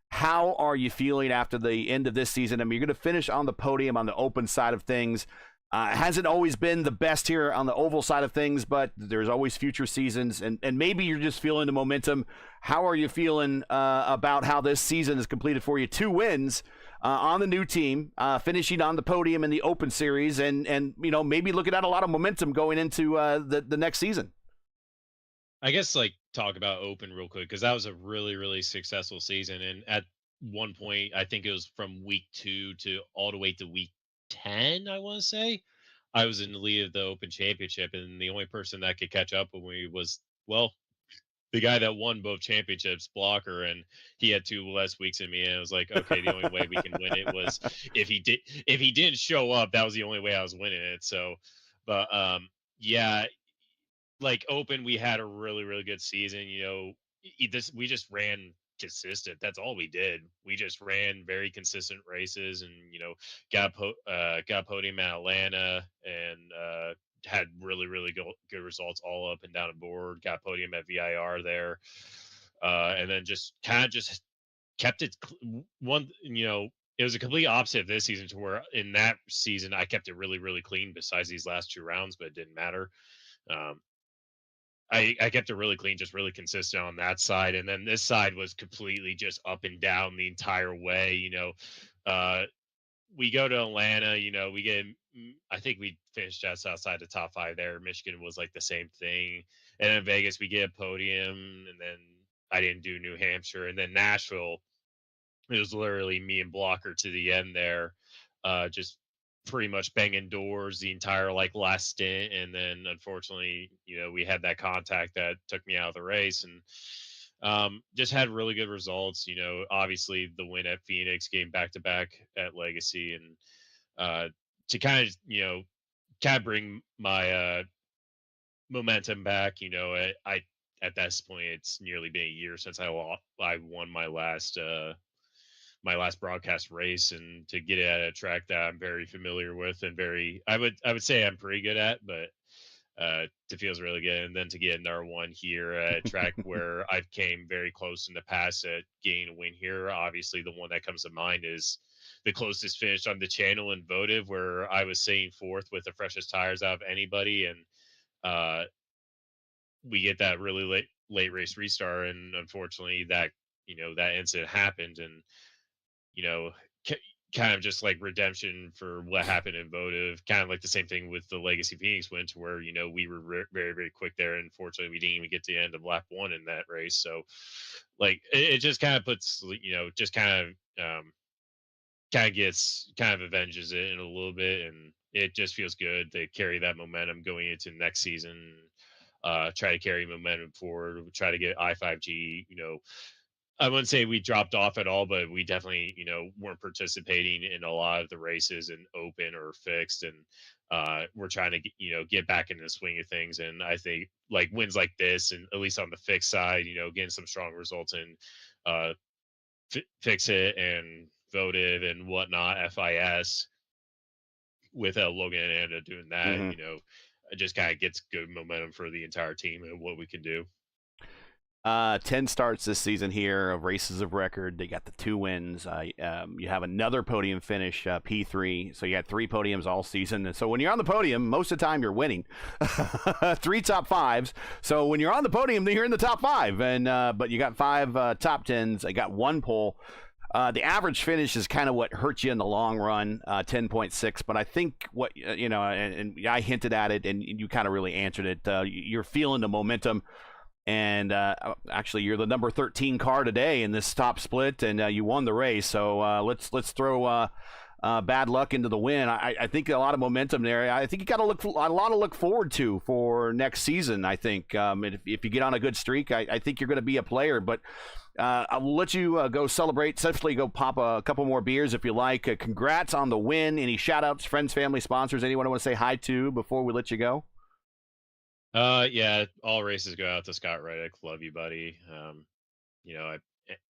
how are you feeling after the end of this season? I mean, you're going to finish on the podium on the open side of things. It hasn't always been the best here on the oval side of things, but there's always future seasons, and maybe you're just feeling the momentum. How are you feeling about how this season is completed for you? 2 wins on the new team, finishing on the podium in the Open Series, and maybe looking at a lot of momentum going into the next season. I guess talk about Open real quick, because that was a really, really successful season. And at one point, I think it was from week 2 to all the way to week 10, I want to say, I was in the lead of the Open Championship, and the only person that could catch up with me was, well, the guy that won both championships, Blocker, and he had 2 less weeks than me. And I was like, okay, the only way we can win it was if he didn't show up. That was the only way I was winning it. So, but yeah, Open, we had a really, really good season. We just ran consistent. That's all we did. We just ran very consistent races, and got a podium at Atlanta, and had really, really good results all up and down the board. Got podium at VIR there, and then just kept it one. It was a complete opposite of this season, to where in that season I kept it really, really clean. Besides these last 2 rounds, but it didn't matter. I kept it really clean, just really consistent on that side. And then this side was completely just up and down the entire way. We go to Atlanta, I think we finished just outside the top 5 there. Michigan was the same thing. And in Vegas, we get a podium, and then I didn't do New Hampshire. And then Nashville, it was literally me and Blocker to the end there, just pretty much banging doors the entire last stint. And then unfortunately, we had that contact that took me out of the race, and just had really good results. Obviously the win at Phoenix, game back to back at Legacy, and to kind of bring my momentum back. I at this point, it's nearly been a year since I won my last broadcast race, and to get it at a track that I'm very familiar with and I would say I'm pretty good at, but it feels really good. And then to get another one here at a track where I've came very close in the past at getting a win here. Obviously, the one that comes to mind is the closest finish on the channel in Votive, where I was sitting 4th with the freshest tires out of anybody, and we get that really late race restart, and unfortunately that that incident happened, and kind of just redemption for what happened in Votive. Kind of the same thing with the Legacy Phoenix win, to where we were very, very quick there, and unfortunately we didn't even get to the end of lap 1 in that race. So it just kind of puts just kind of gets avenges it in a little bit, and it just feels good to carry that momentum going into next season. Try to carry momentum forward, try to get I5G. I wouldn't say we dropped off at all, but we definitely, weren't participating in a lot of the races in Open or fixed, and we're trying to get back into the swing of things. And I think wins like this, and at least on the fixed side, getting some strong results in Fix It and Votive and whatnot, FIS, with Logan and Anna doing that, it just kind of gets good momentum for the entire team and what we can do. 10 starts this season here of races of record. They got the 2 wins. You have another podium finish, P3. So you had 3 podiums all season. And so when you're on the podium, most of the time you're winning. 3 top 5s. So when you're on the podium, you're in the top 5. And but you got 5 top 10s. I got 1 pole. The average finish is kind of what hurts you in the long run, 10.6. But I think what, and I hinted at it, and you kind of really answered it. You're feeling the momentum. And actually, you're the number 13 car today in this top split, and you won the race. So let's throw bad luck into the win. I think a lot of momentum there. I think you got a lot to look forward to for next season. I think if you get on a good streak, I think you're going to be a player. But I'll let you go celebrate. Essentially, go pop a couple more beers if you like. Congrats on the win. Any shout outs, friends, family, sponsors? Anyone I want to say hi to before we let you go? Yeah, all races go out to Scott Reddick. Love you, buddy.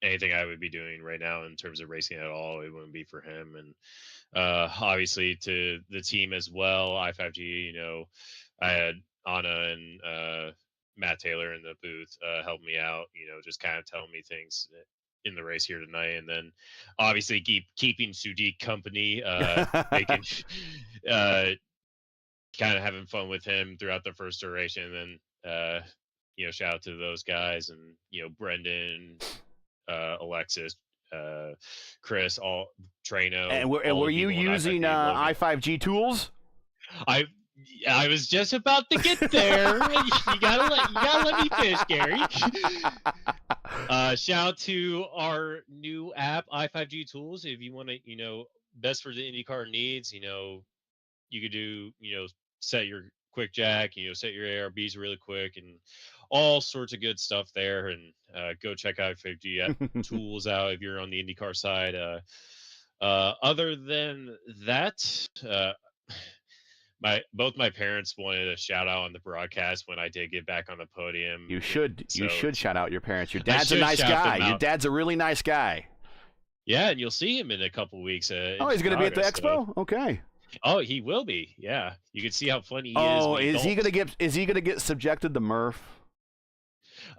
anything I would be doing right now in terms of racing at all, it wouldn't be for him. And obviously to the team as well, I5G. I had Anna and Matt Taylor in the booth help me out. Just kind of telling me things in the race here tonight, and then obviously keeping Sudik company, making kind of having fun with him throughout the first duration. And then shout out to those guys, and Brendan, Alexis, Chris, all Trano. And were all the you people in using I5G, I5G tools? I was just about to get there. you gotta let me finish, Gary. Shout out to our new app, i5G Tools. If you want to, best for the IndyCar needs, you could do, set your quick jack, set your ARBs really quick, and all sorts of good stuff there. And go check out i5G Tools out if you're on the IndyCar side. Other than that, both my parents wanted a shout out on the broadcast when I did get back on the podium. You should shout out your parents. Your dad's a should nice shout them guy. Your out. dad's a really nice guy. Yeah, and you'll see him in a couple weeks. Oh, he's going to be at the expo? Okay. Oh, he will be. Yeah, you can see how funny he is. Oh, is he going to get subjected to Murph?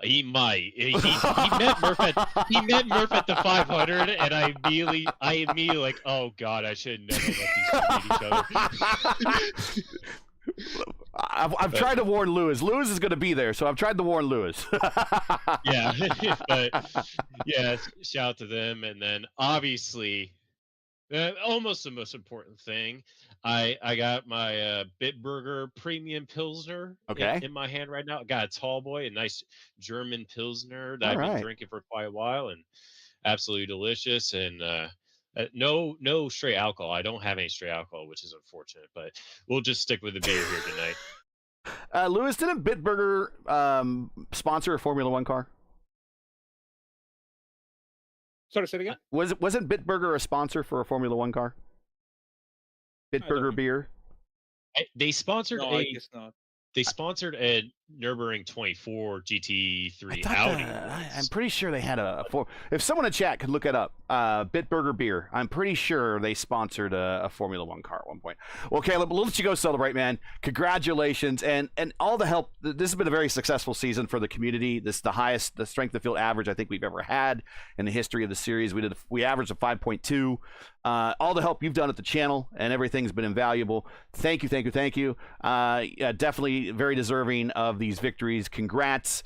He might. He met Murph at the 500, and I immediately like, oh god, I should never let these two meet each other. I've tried to warn Lewis. Lewis is going to be there, so I've tried to warn Lewis. Yeah, but yeah, shout out to them, and then obviously, almost the most important thing, I got my Bitburger Premium Pilsner in my hand right now. I got a tall boy, a nice German Pilsner that I've been drinking for quite a while, and absolutely delicious. And no straight alcohol. I don't have any straight alcohol, which is unfortunate, but we'll just stick with the beer here tonight. Lewis, didn't Bitburger sponsor a Formula One car? Sorry, say it again? Wasn't Bitburger a sponsor for a Formula One car? Bitburger beer? They sponsored No, I guess not. They sponsored a Nürburgring 24 GT3 Audi. I'm pretty sure they had if someone in chat could look it up, Bitburger beer. I'm pretty sure they sponsored a Formula One car at one point. Well, Caleb, we'll let you go celebrate, man. Congratulations and all the help. This has been a very successful season for the community. This is the strength of field average I think we've ever had in the history of the series. We averaged a 5.2. All the help you've done at the channel and everything's been invaluable. Thank you. Definitely very deserving of these victories. Congrats.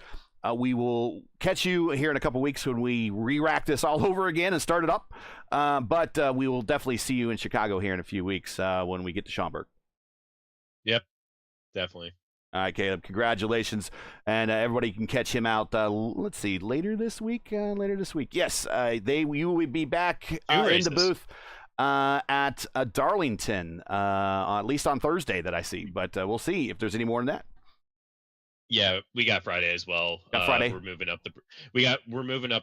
We will catch you here in a couple weeks when we re-rack this all over again and start it up. But we will definitely see you in Chicago here in a few weeks when we get to Schaumburg. Yep, definitely. All right, Caleb, congratulations. And everybody can catch him out, let's see, later this week? Yes, you will be back in the booth at Darlington, at least on Thursday that I see. But we'll see if there's any more than that. Yeah, we got Friday as well. Friday. We're moving up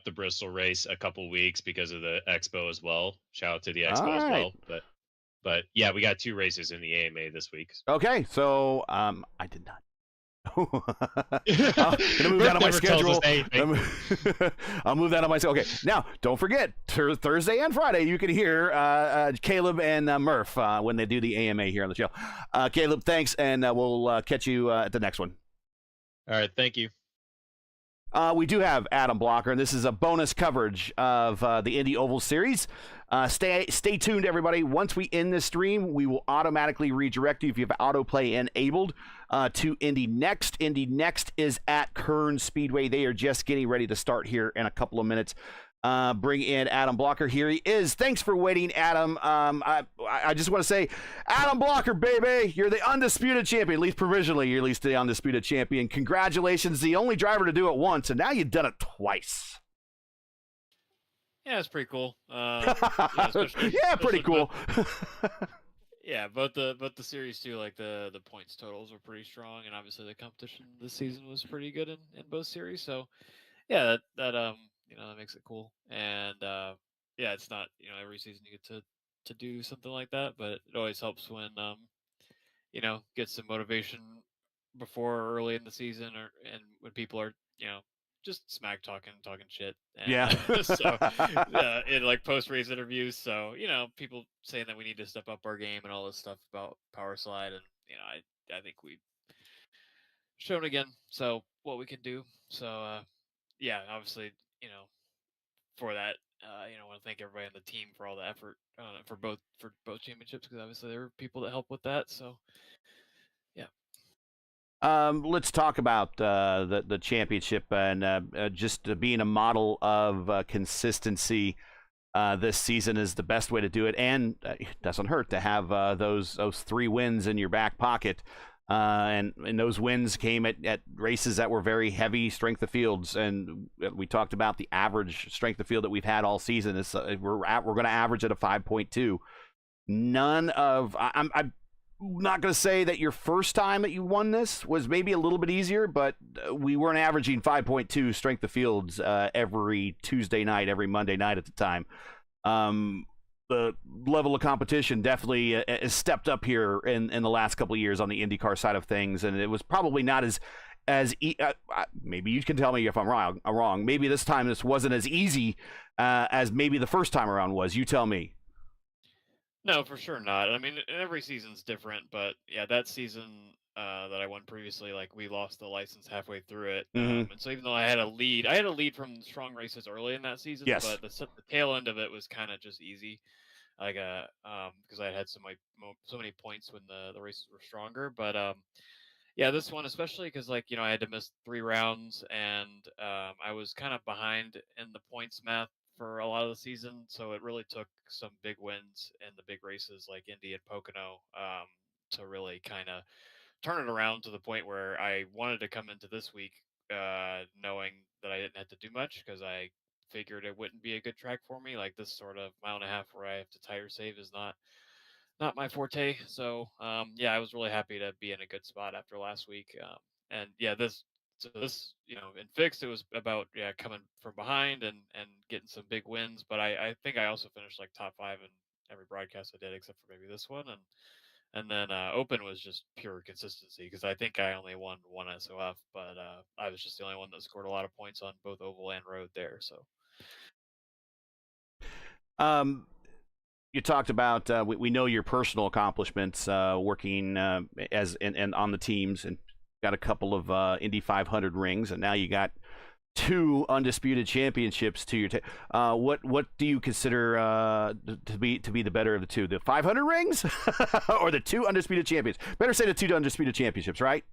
the Bristol race a couple weeks because of the Expo as well. Shout out to the Expo as well. But yeah, we got 2 races in the AMA this week. Okay, so I did not. I'm gonna move that on my schedule. I'll move that on my schedule. Okay, now don't forget Thursday and Friday you can hear Caleb and Murph when they do the AMA here on the show. Caleb, thanks, and we'll catch you at the next one. All right, thank you. We do have Adam Blocker, and this is a bonus coverage of the Indy Oval Series. Stay tuned, everybody. Once we end this stream, we will automatically redirect you if you have autoplay enabled to Indy Next. Indy Next is at Kern Speedway. They are just getting ready to start here in a couple of minutes. Bring in Adam Blocker. Here he is. Thanks for waiting, Adam. I just want to say, Adam Blocker, baby, you're the undisputed champion. At least provisionally, you're at least the undisputed champion. Congratulations. The only driver to do it once, and now you've done it twice. Yeah, it's pretty cool. Pretty cool. Yeah, both the series too, like the points totals were pretty strong, and obviously the competition this season was pretty good in both series. So yeah, that makes it cool. And yeah, it's not every season you get to do something like that, but it always helps when get some motivation before or early in the season, and when people are just smack talking shit. And, Yeah. so in like post race interviews, so people saying that we need to step up our game and all this stuff about power slide, and I think we've shown again what we can do. So yeah, obviously for that. I want to thank everybody on the team for all the effort for both championships, because obviously there were people that helped with that. So, yeah. Let's talk about the championship and just being a model of consistency. This season is the best way to do it, and it doesn't hurt to have those 3 wins in your back pocket. And those wins came at races that were very heavy strength of fields, and we talked about the average strength of field that we've had all season. We're going to average at a 5.2. None of I'm not going to say that your first time that you won this was maybe a little bit easier, but we weren't averaging 5.2 strength of fields every Tuesday night, every Monday night at the time. The level of competition definitely has stepped up here in the last couple of years on the IndyCar side of things, and it was probably not as maybe you can tell me if I'm wrong. Maybe this time this wasn't as easy as maybe the first time around was. You tell me. No, for sure not. I mean, every season's different, but yeah, that season that I won previously, like we lost the license halfway through it, and so even though I had a lead from strong races early in that season, Yes. but the tail end of it was kind of just easy, like because I had so many points when the races were stronger, but yeah, this one especially because I had to miss 3 rounds, and I was kind of behind in the points math for a lot of the season, so it really took some big wins in the big races like Indy and Pocono to really kind of turn it around to the point where I wanted to come into this week knowing that I didn't have to do much, because I figured it wouldn't be a good track for me. Like this sort of mile and a half where I have to tire save is not my forte. So yeah, I was really happy to be in a good spot after last week. And yeah, this in fixed, it was about coming from behind and getting some big wins. But I think I also finished like top 5 in every broadcast I did except for maybe this one. And then open was just pure consistency, because I think I only won 1 SOF, but I was just the only one that scored a lot of points on both oval and road there. So you talked about we know your personal accomplishments working as and on the teams, and got a couple of Indy 500 rings, and now you got 2 undisputed championships to your what do you consider to be the better of the 2, the 500 rings or the 2 undisputed champions? Better say the 2 undisputed championships, right?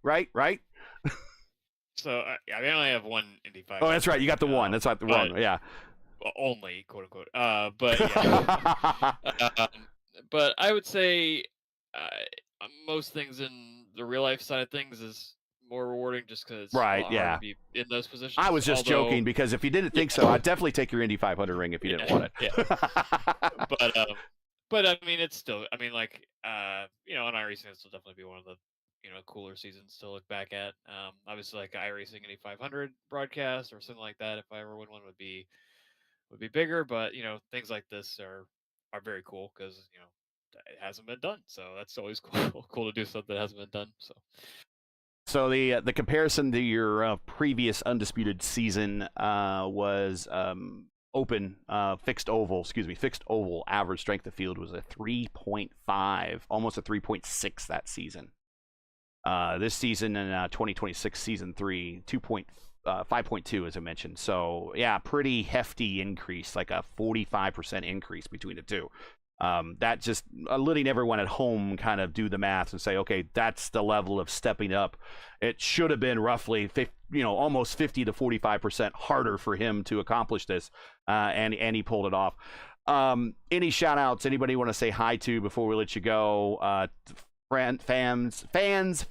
So I only have 1 Indy 500. Oh, that's right, you got the 1. That's not the wrong. Yeah. Only, quote unquote. But yeah. But I would say most things in the real life side of things is more rewarding, just because right, hard yeah, to be in those positions. I was just joking, because if you didn't think so, I'd definitely take your Indy 500 ring if you didn't want it. Yeah. But I mean, it's still, I mean, like on iRacing, it'll still definitely be one of the cooler seasons to look back at. Obviously, like iRacing Indy 500 broadcast or something like that, if I ever win one, would be bigger. But things like this are very cool, because it hasn't been done, so that's always cool to do something that hasn't been done. So the comparison to your previous undisputed season was fixed oval average strength of field was a 3.5, almost a 3.6 that season. This season in 2026 season 3, 5.2 as I mentioned. So yeah, pretty hefty increase, like a 45% increase between the 2. That just letting everyone at home kind of do the math and say, okay, that's the level of stepping up. It should have been roughly almost 50 to 45% harder for him to accomplish this, and he pulled it off. Any shout outs, anybody want to say hi to before we let you go? Fans,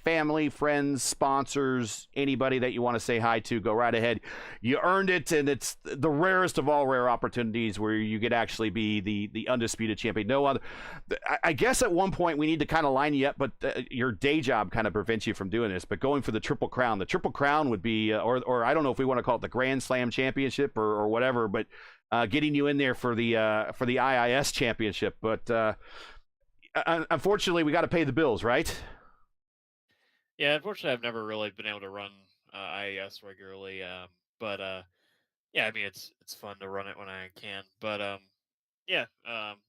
family, friends, sponsors, anybody that you want to say hi to, go right ahead. You earned it, and it's the rarest of all rare opportunities where you could actually be the undisputed champion. No other. I guess at one point we need to kind of line you up, but your day job kind of prevents you from doing this. But going for the Triple Crown would be, or I don't know if we want to call it the Grand Slam Championship or whatever, but getting you in there for the IIS Championship, but. Unfortunately, we got to pay the bills, right? Yeah, unfortunately, I've never really been able to run IAS regularly. But yeah, I mean it's fun to run it when I can. But yeah,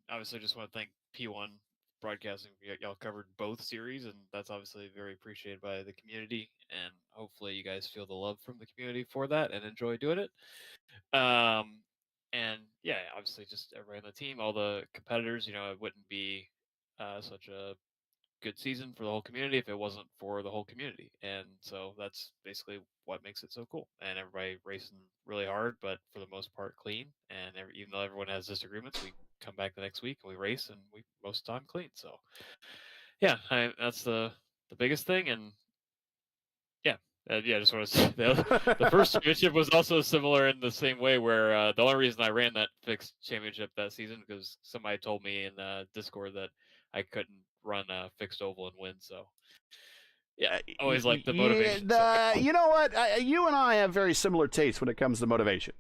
obviously just want to thank P1 Broadcasting. Y'all covered both series, and that's obviously very appreciated by the community. And hopefully you guys feel the love from the community for that and enjoy doing it. And yeah, obviously just everybody on the team, all the competitors. It wouldn't be such a good season for the whole community if it wasn't for the whole community. And so that's basically what makes it so cool. And everybody racing really hard, but for the most part clean. And even though everyone has disagreements, we come back the next week and we race, and we most of the time clean. So yeah, that's the biggest thing. And yeah, yeah, just want to say the first championship was also similar in the same way, where the only reason I ran that fixed championship that season because somebody told me in Discord that I couldn't run a fixed oval and win. So yeah, always like the motivation. You know what? You and I have very similar tastes when it comes to motivation.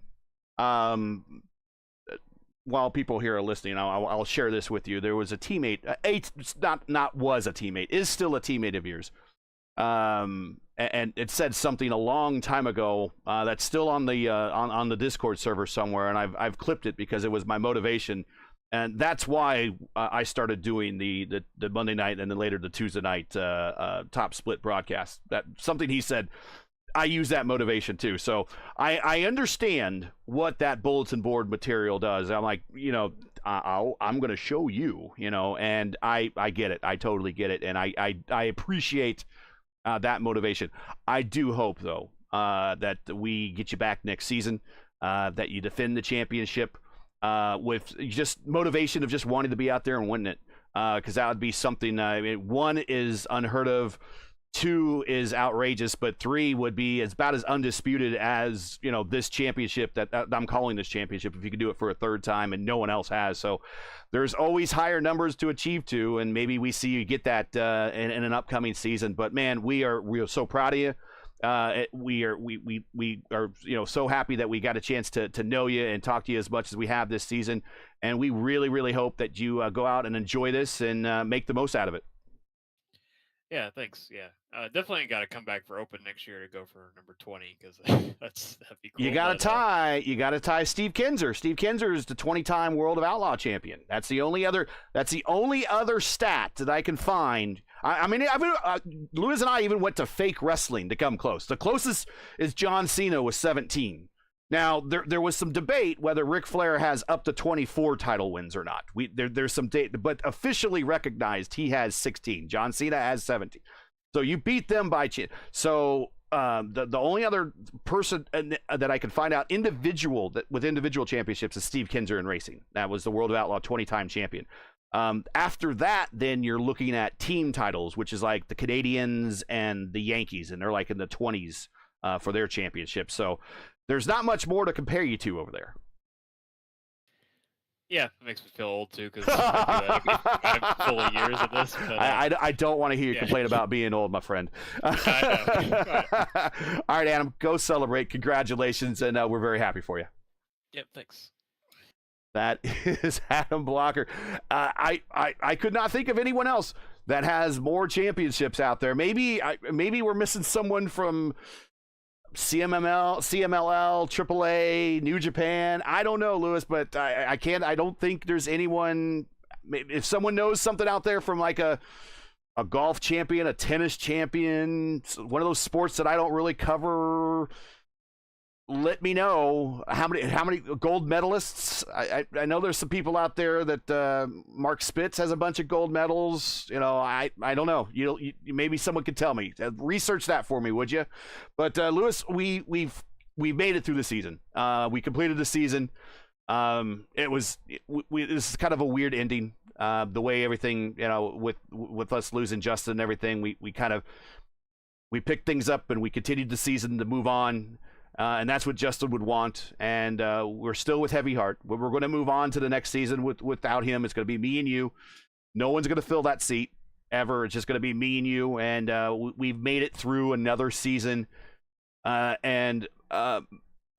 While people here are listening, I'll share this with you. There was a teammate, not was a teammate, is still a teammate of yours. And it said something a long time ago that's still on the Discord server somewhere, and I've clipped it because it was my motivation, and that's why I started doing the Monday night and then later the Tuesday night top split broadcast. That something he said. I use that motivation too. So I understand what that bulletin board material does. I'm like, I'm going to show you, and I get it. I totally get it. And I appreciate that motivation. I do hope, though, that we get you back next season, that you defend the championship with just motivation of just wanting to be out there and winning it, because that would be something. One is unheard of. 2 is outrageous, but 3 would be about as undisputed as this championship that I'm calling this championship. If you could do it for a third time and no one else has, so there's always higher numbers to achieve to, and maybe we see you get that in an upcoming season. But man, we are so proud of you. We are so happy that we got a chance to know you and talk to you as much as we have this season, and we really hope that you go out and enjoy this and make the most out of it. Yeah, thanks. Yeah, definitely got to come back for Open next year to go for number 20 because that'd be cool. You got to tie Steve Kinzer. Steve Kinzer is the 20-time World of Outlaw champion. That's the only other stat that I can find. I mean, Lewis and I even went to fake wrestling to come close. The closest is John Cena with 17. Now, there was some debate whether Ric Flair has up to 24 title wins or not. There's some data, but officially recognized he has 16. John Cena has 17. So you beat them by chance. So the only other person that I could find out with individual championships is Steve Kinzer in racing. That was the World of Outlaw 20-time champion. After that, then you're looking at team titles, which is like the Canadians and the Yankees, and they're like in the 20s for their championship. So there's not much more to compare you to over there. Yeah, it makes me feel old too because I'm full of years of this. But, I don't want to hear you complain about being old, my friend. I know. All right, Adam, go celebrate. Congratulations, and we're very happy for you. Yep, thanks. That is Adam Blocker. I could not think of anyone else that has more championships out there. Maybe we're missing someone from CMLL, AAA, New Japan. I don't know, Lewis, but I don't think there's anyone. If someone knows something out there from like a golf champion, a tennis champion, one of those sports that I don't really cover, let me know how many gold medalists. I know there's some people out there that Mark Spitz has a bunch of gold medals. I don't know. You maybe someone could tell me. Research that for me, would you? But Lewis, we've made it through the season. We completed the season. This is kind of a weird ending. The way everything, with us losing Justin and everything, we picked things up and we continued the season to move on. And that's what Justin would want. And we're still with heavy heart. We're going to move on to the next season without him. It's going to be me and you. No one's going to fill that seat ever. It's just going to be me and you. And we've made it through another season. I want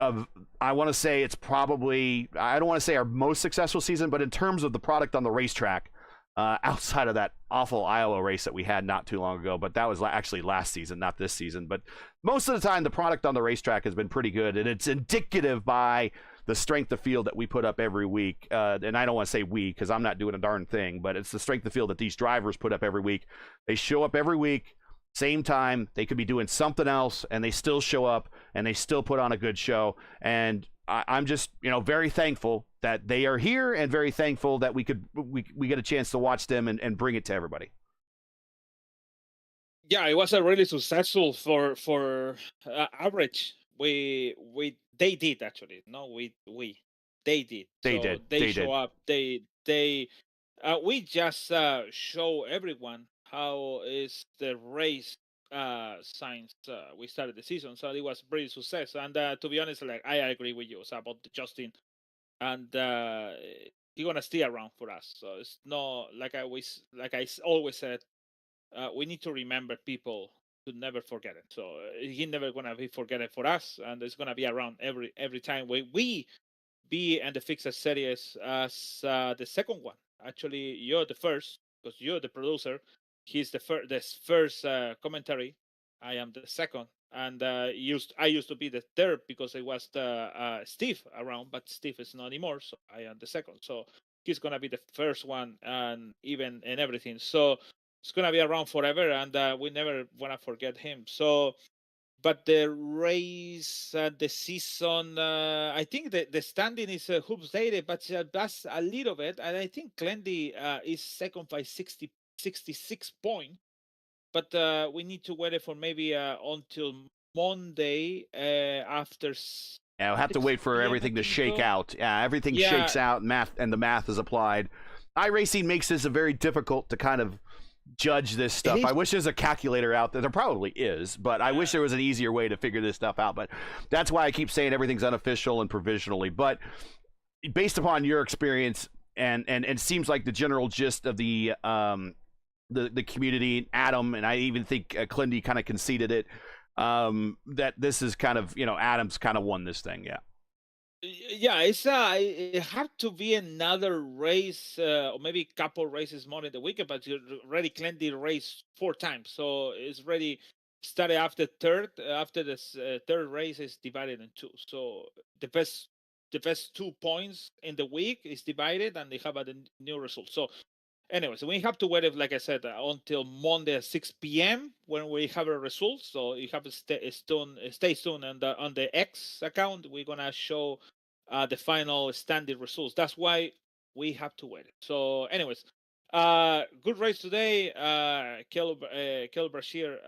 to say it's probably, I don't want to say our most successful season, but in terms of the product on the racetrack, outside of that awful Iowa race that we had not too long ago. But that was actually last season, not this season. But most of the time, the product on the racetrack has been pretty good, and it's indicative by the strength of field that we put up every week. And I don't want to say we, because I'm not doing a darn thing, but it's the strength of field that these drivers put up every week. They show up every week, same time. They could be doing something else, and they still show up, and they still put on a good show. And I'm just, very thankful that they are here, and very thankful that we get a chance to watch them and bring it to everybody. Yeah, it was a really successful for average. They did actually. No, they did. They did. They show up. We just show everyone how is the race since we started the season. So it was pretty success. And to be honest, like I agree with you about Justin, and he's gonna stay around for us. So it's not like I always said. We need to remember people to never forget it. So he's never gonna be forgotten for us, and it's gonna be around every time we be in the fixed series as the second one. Actually, you're the first because you're the producer. He's the first commentary. I am the second, and I used to be the third because it was the Steve around, but Steve is not anymore, so I am the second. So he's gonna be the first one, and even and everything. So it's gonna be around forever, and we never wanna forget him. So, but the race, the season, I think the standing is hoops dated, but that's a little bit. And I think Glendy is second by 66 points. But we need to wait for maybe until Monday after. Yeah, we'll have to wait for everything to shake out. Yeah, everything shakes out, and the math is applied. iRacing makes this very difficult to kind of judge this stuff. I wish there's a calculator out there. There probably is, but I wish there was an easier way to figure this stuff out. But that's why I keep saying everything's unofficial and provisionally. But based upon your experience, and it seems like the general gist of the community, Adam, and I even think Clindy kind of conceded it, that this is kind of, Adam's kind of won this thing. Yeah. Yeah, it had to be another race, or maybe a couple races more in the weekend, but you already claimed the race 4 times, so it's already started after third. After this third race is divided in 2, so the best 2 points in the week is divided, and they have a new result. So anyways, we have to wait, like I said, until Monday at 6 p.m. when we have a result. So you have to stay tuned, and on the X account, we're gonna show the final standing results. That's why we have to wait. So, anyways, good race today. Caleb Brashear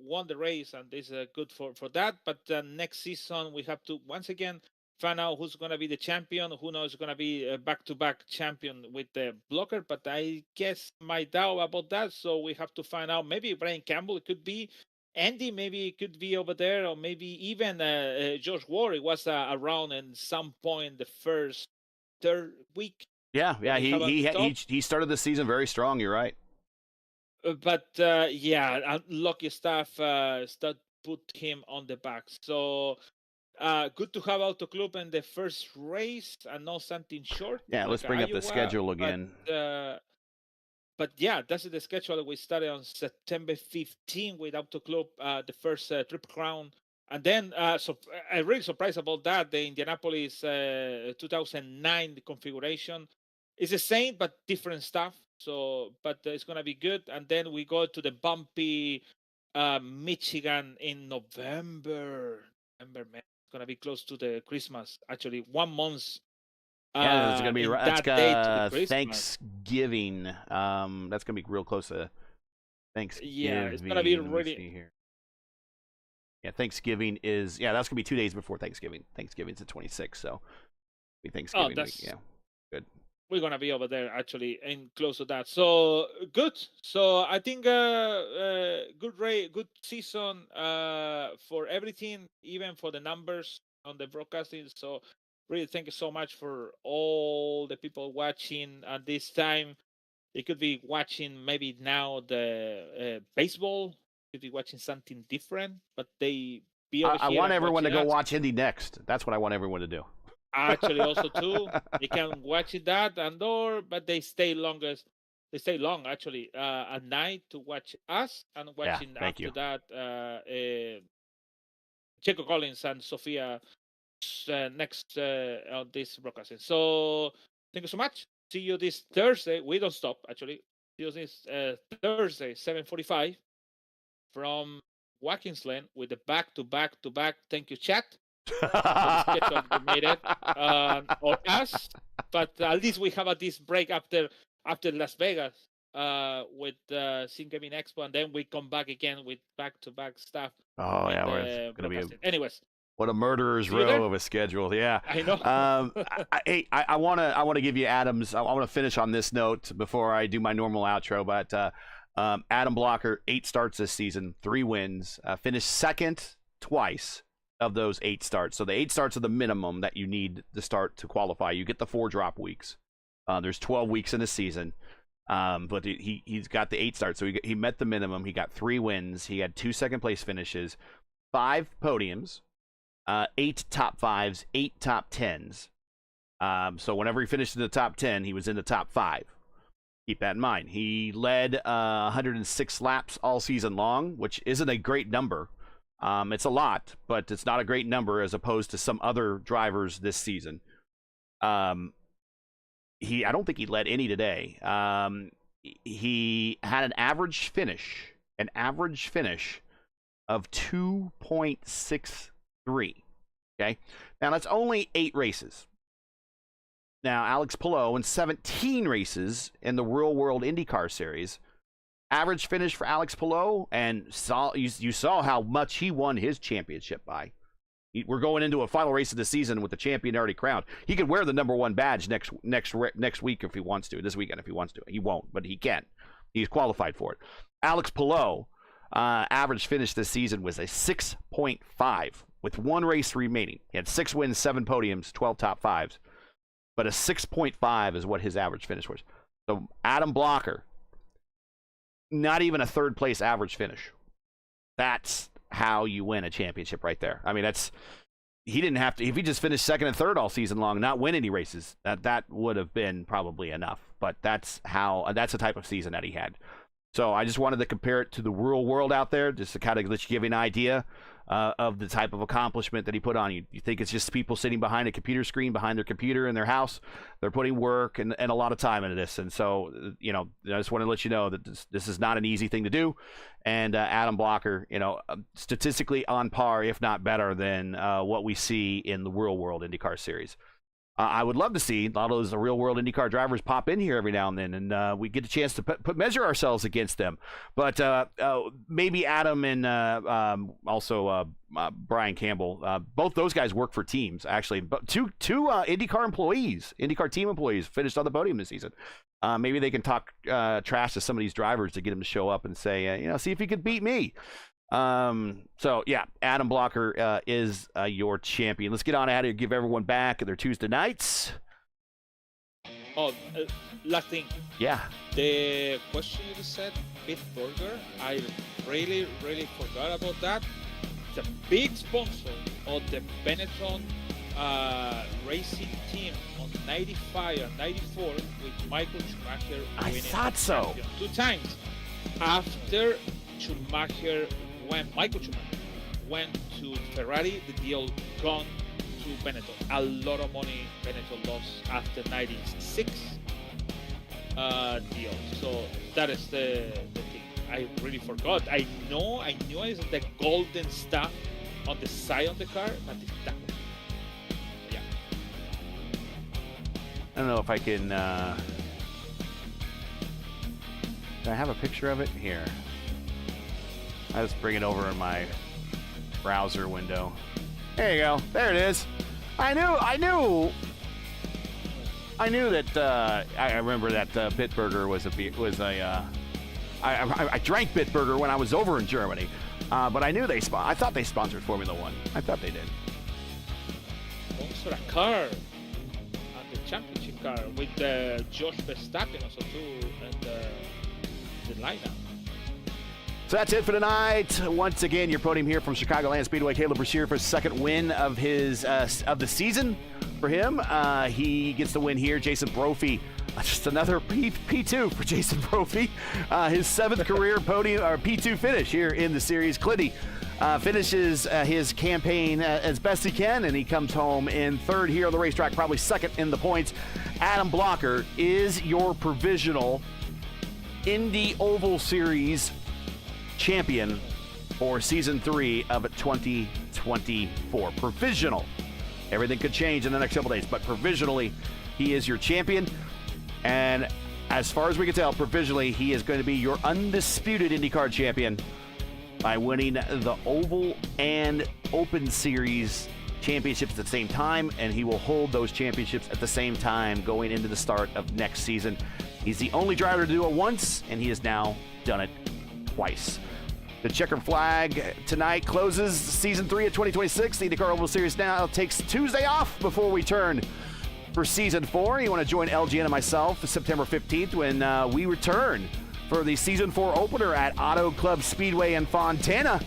won the race, and this is good for that. But next season, we have to once again find out who's going to be the champion. Who knows going to be a back-to-back champion with the blocker, but I guess my doubt about that. So we have to find out. Maybe Brian Campbell, it could be Andy, maybe it could be over there, or maybe even Josh Ward. It was around in some point the third week. Yeah, he started the season very strong. You're right. But unlucky stuff put him on the back. So. Good to have Auto Club in the first race and not something short. Yeah, let's bring up the schedule again. But yeah, that's the schedule. We started on September 15 with Auto Club, the first Triple Crown. And then, so I'm really surprised about that. The Indianapolis 2009 configuration is the same, but different stuff. So, but it's going to be good. And then we go to the bumpy Michigan in November, man. Going to be close to the Christmas. Actually, 1 month. Yeah, it's going to be that's Thanksgiving. That's going to be real close to Thanksgiving. Yeah, it's going to be really. Here. Yeah, Thanksgiving is that's going to be 2 days before Thanksgiving. Thanksgiving's the 26th, so be Thanksgiving week. Yeah, good. We're gonna be over there actually, and close to that. So good. So I think good season for everything, even for the numbers on the broadcasting. So really, thank you so much for all the people watching at this time. They could be watching maybe now the baseball. Could be watching something different, but they be over I here want everyone to go us. watch Indy next. That's what I want everyone to do. Actually, also too, they can watch that but they stay longest They stay long actually at night to watch us and watching thank you. after that Checo Collins and Sophia next on this broadcasting. So thank you so much. See you this Thursday. We don't stop actually. See you this Thursday 7:45 from Watkins Glen with the back-to-back. Thank you, chat. For the schedule we made it or us, but at least we have this break after Las Vegas with St. Kevin Expo, and then we come back again with back-to-back stuff. Oh yeah, it's gonna be. Anyways, what a murderer's See you there. row of a schedule. Yeah. I know. I want to give you Adam's. I want to finish on this note before I do my normal outro. But Adam Blocker, 8 starts this season, 3 wins, finished second twice of those 8 starts. So the 8 starts are the minimum that you need to start to qualify. You get the 4 drop weeks. There's 12 weeks in a season. But he's got the 8 starts, so he met the minimum. He got 3 wins. He had 2 second place finishes, 5 podiums, 8 top 5s, 8 top 10s. So whenever he finished in the top 10, he was in the top 5. Keep that in mind. He led 106 laps all season long, which isn't a great number. It's a lot, but it's not a great number as opposed to some other drivers this season. I don't think he led any today. He had an average finish of 2.63. Okay, now that's only 8 races. Now Alex Palou in 17 races in the Real World IndyCar Series, average finish for Alex Palou, and you saw how much he won his championship by. We're going into a final race of the season with the champion already crowned. He could wear the #1 badge next week if he wants to. This weekend if he wants to. He won't, but he can. He's qualified for it. Alex Palou, average finish this season was a 6.5 with 1 race remaining. He had 6 wins, 7 podiums, 12 top 5s. But a 6.5 is what his average finish was. So Adam Blocker, not even a 3rd place average finish. That's how you win a championship right there. I mean, he didn't have to. If he just finished 2nd and 3rd all season long, not win any races, that would have been probably enough. But that's the type of season that he had. So I just wanted to compare it to the real world out there, just to kind of let you give you an idea of the type of accomplishment that he put on. You think it's just people sitting behind a computer screen, behind their computer in their house. They're putting work and a lot of time into this. And so, I just want to let you know that this is not an easy thing to do. And Adam Blocker, statistically on par, if not better than what we see in the Real World IndyCar Series. I would love to see a lot of those real world IndyCar drivers pop in here every now and then, and we get a chance to measure ourselves against them. But maybe Adam and also Brian Campbell, both those guys work for teams, actually. But two IndyCar team employees finished on the podium this season. Maybe they can talk trash to some of these drivers to get them to show up and say, see if you could beat me. So yeah, Adam Blocker is your champion. Let's get on out of here, give everyone back their Tuesday nights. Last thing. Yeah. The question you said, Bitburger, I really forgot about that. It's a big sponsor of the Benetton racing team on 95 and 94 with Michael Schumacher winning. I thought so. 2 times. After Michael Schumacher went to Ferrari, the deal gone to Benetton. A lot of money Benetton lost after 96 deal. So that is the thing. I really forgot. I knew it's the golden stuff on the side of the car, but it's that one. Yeah. I don't know if I can. Do I have a picture of it here? I just bring it over in my browser window. There you go. There it is. I knew that. I remember that Bitburger was a. I drank Bitburger when I was over in Germany, but I knew I thought they sponsored Formula One. I thought they did. Sponsor a car, and the championship car with Josh Verstappen also too, and the lineup. So that's it for tonight. Once again, your podium here from Chicagoland Speedway. Caleb Brashear for his 2nd win of his of the season for him. He gets the win here. Jason Brophy just another P2 for Jason Brophy. His 7th career podium or P2 finish here in the series. Clitty finishes his campaign as best he can, and he comes home in 3rd here on the racetrack, probably 2nd in the points. Adam Blocker is your provisional Indy Oval Series champion for season 3 of 2024. Provisional. Everything could change in the next couple days, but provisionally, he is your champion. And as far as we can tell, provisionally, he is going to be your undisputed IndyCar champion by winning the Oval and Open Series championships at the same time, and he will hold those championships at the same time going into the start of next season. He's the only driver to do it once, and he has now done it twice. The checkered flag tonight closes season 3 of 2026. The IndyCar Oval Series now takes Tuesday off before we turn for season 4. You want to join LGN and myself September 15th when we return for the season 4 opener at Auto Club Speedway in Fontana,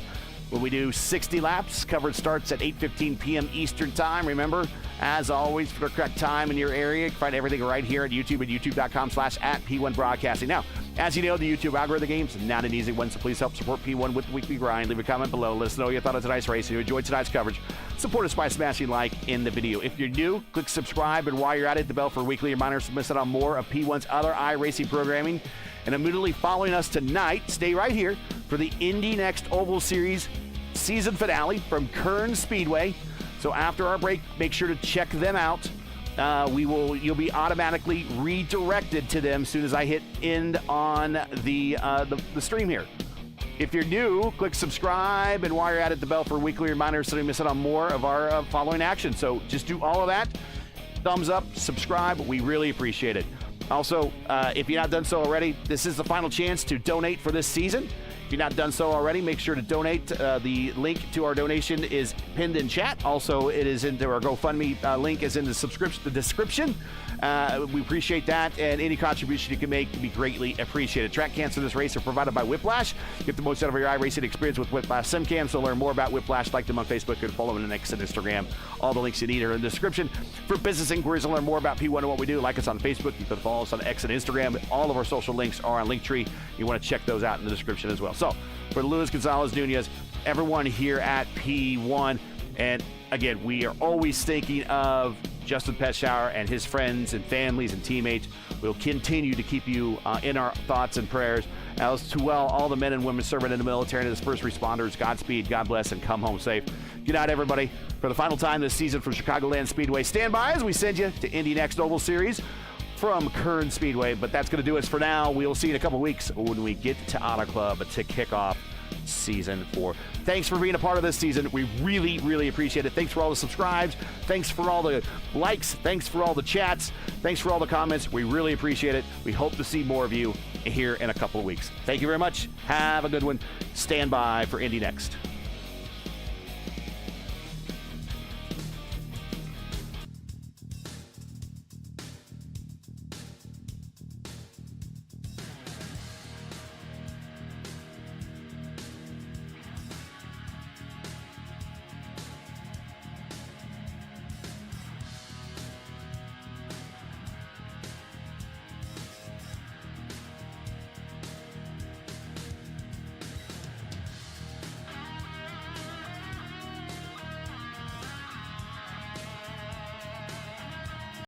when we do 60 laps. Coverage starts at 8:15 p.m. Eastern Time. Remember, as always, for the correct time in your area, you can find everything right here at YouTube at youtube.com/@P1 Broadcasting. Now, as you know, the YouTube algorithm game's not an easy one, so please help support P1 with the weekly grind. Leave a comment below. Let us know your thought of tonight's race and you enjoyed tonight's coverage. Support us by smashing like in the video. If you're new, click subscribe, and while you're at it, the bell for weekly reminders to miss out on more of P1's other iRacing programming. And immediately following us tonight, stay right here for the Indy Next Oval Series season finale from Kern Speedway. So after our break, make sure to check them out. You'll be automatically redirected to them as soon as I hit end on the stream here. If you're new, click subscribe, and while you're at it, the bell for weekly reminders so you don't miss out on more of our following action. So just do all of that. Thumbs up, subscribe. We really appreciate it. Also, if you're not done so already, this is the final chance to donate for this season. If you've not done so already, make sure to donate. The link to our donation is pinned in chat. Also, it is into our GoFundMe link is in the description. We appreciate that, and any contribution you can make can be greatly appreciated. Track cams for this race are provided by Whiplash. Get the most out of your iRacing experience with Whiplash SimCams. To learn more about Whiplash, like them on Facebook and follow them on X and Instagram. All the links you need are in the description. For business inquiries to learn more about P1 and what we do, like us on Facebook. You can follow us on X and Instagram. All of our social links are on Linktree. You want to check those out in the description as well. So, for Luis Gonzalez Nunez, everyone here at P1, and again, we are always thinking of Justin Petschauer and his friends and families and teammates. We'll continue to keep you in our thoughts and prayers. As to all the men and women serving in the military and as first responders, Godspeed, God bless, and come home safe. Good night, everybody. For the final time this season from Chicagoland Speedway, stand by as we send you to Indy Next Oval Series from Kern Speedway. But that's going to do us for now. We'll see you in a couple weeks when we get to Auto Club to kick off season 4. Thanks for being a part of this season. We really, really appreciate it. Thanks for all the subscribes. Thanks for all the likes. Thanks for all the chats. Thanks for all the comments. We really appreciate it. We hope to see more of you here in a couple of weeks. Thank you very much. Have a good one. Stand by for Indy Next.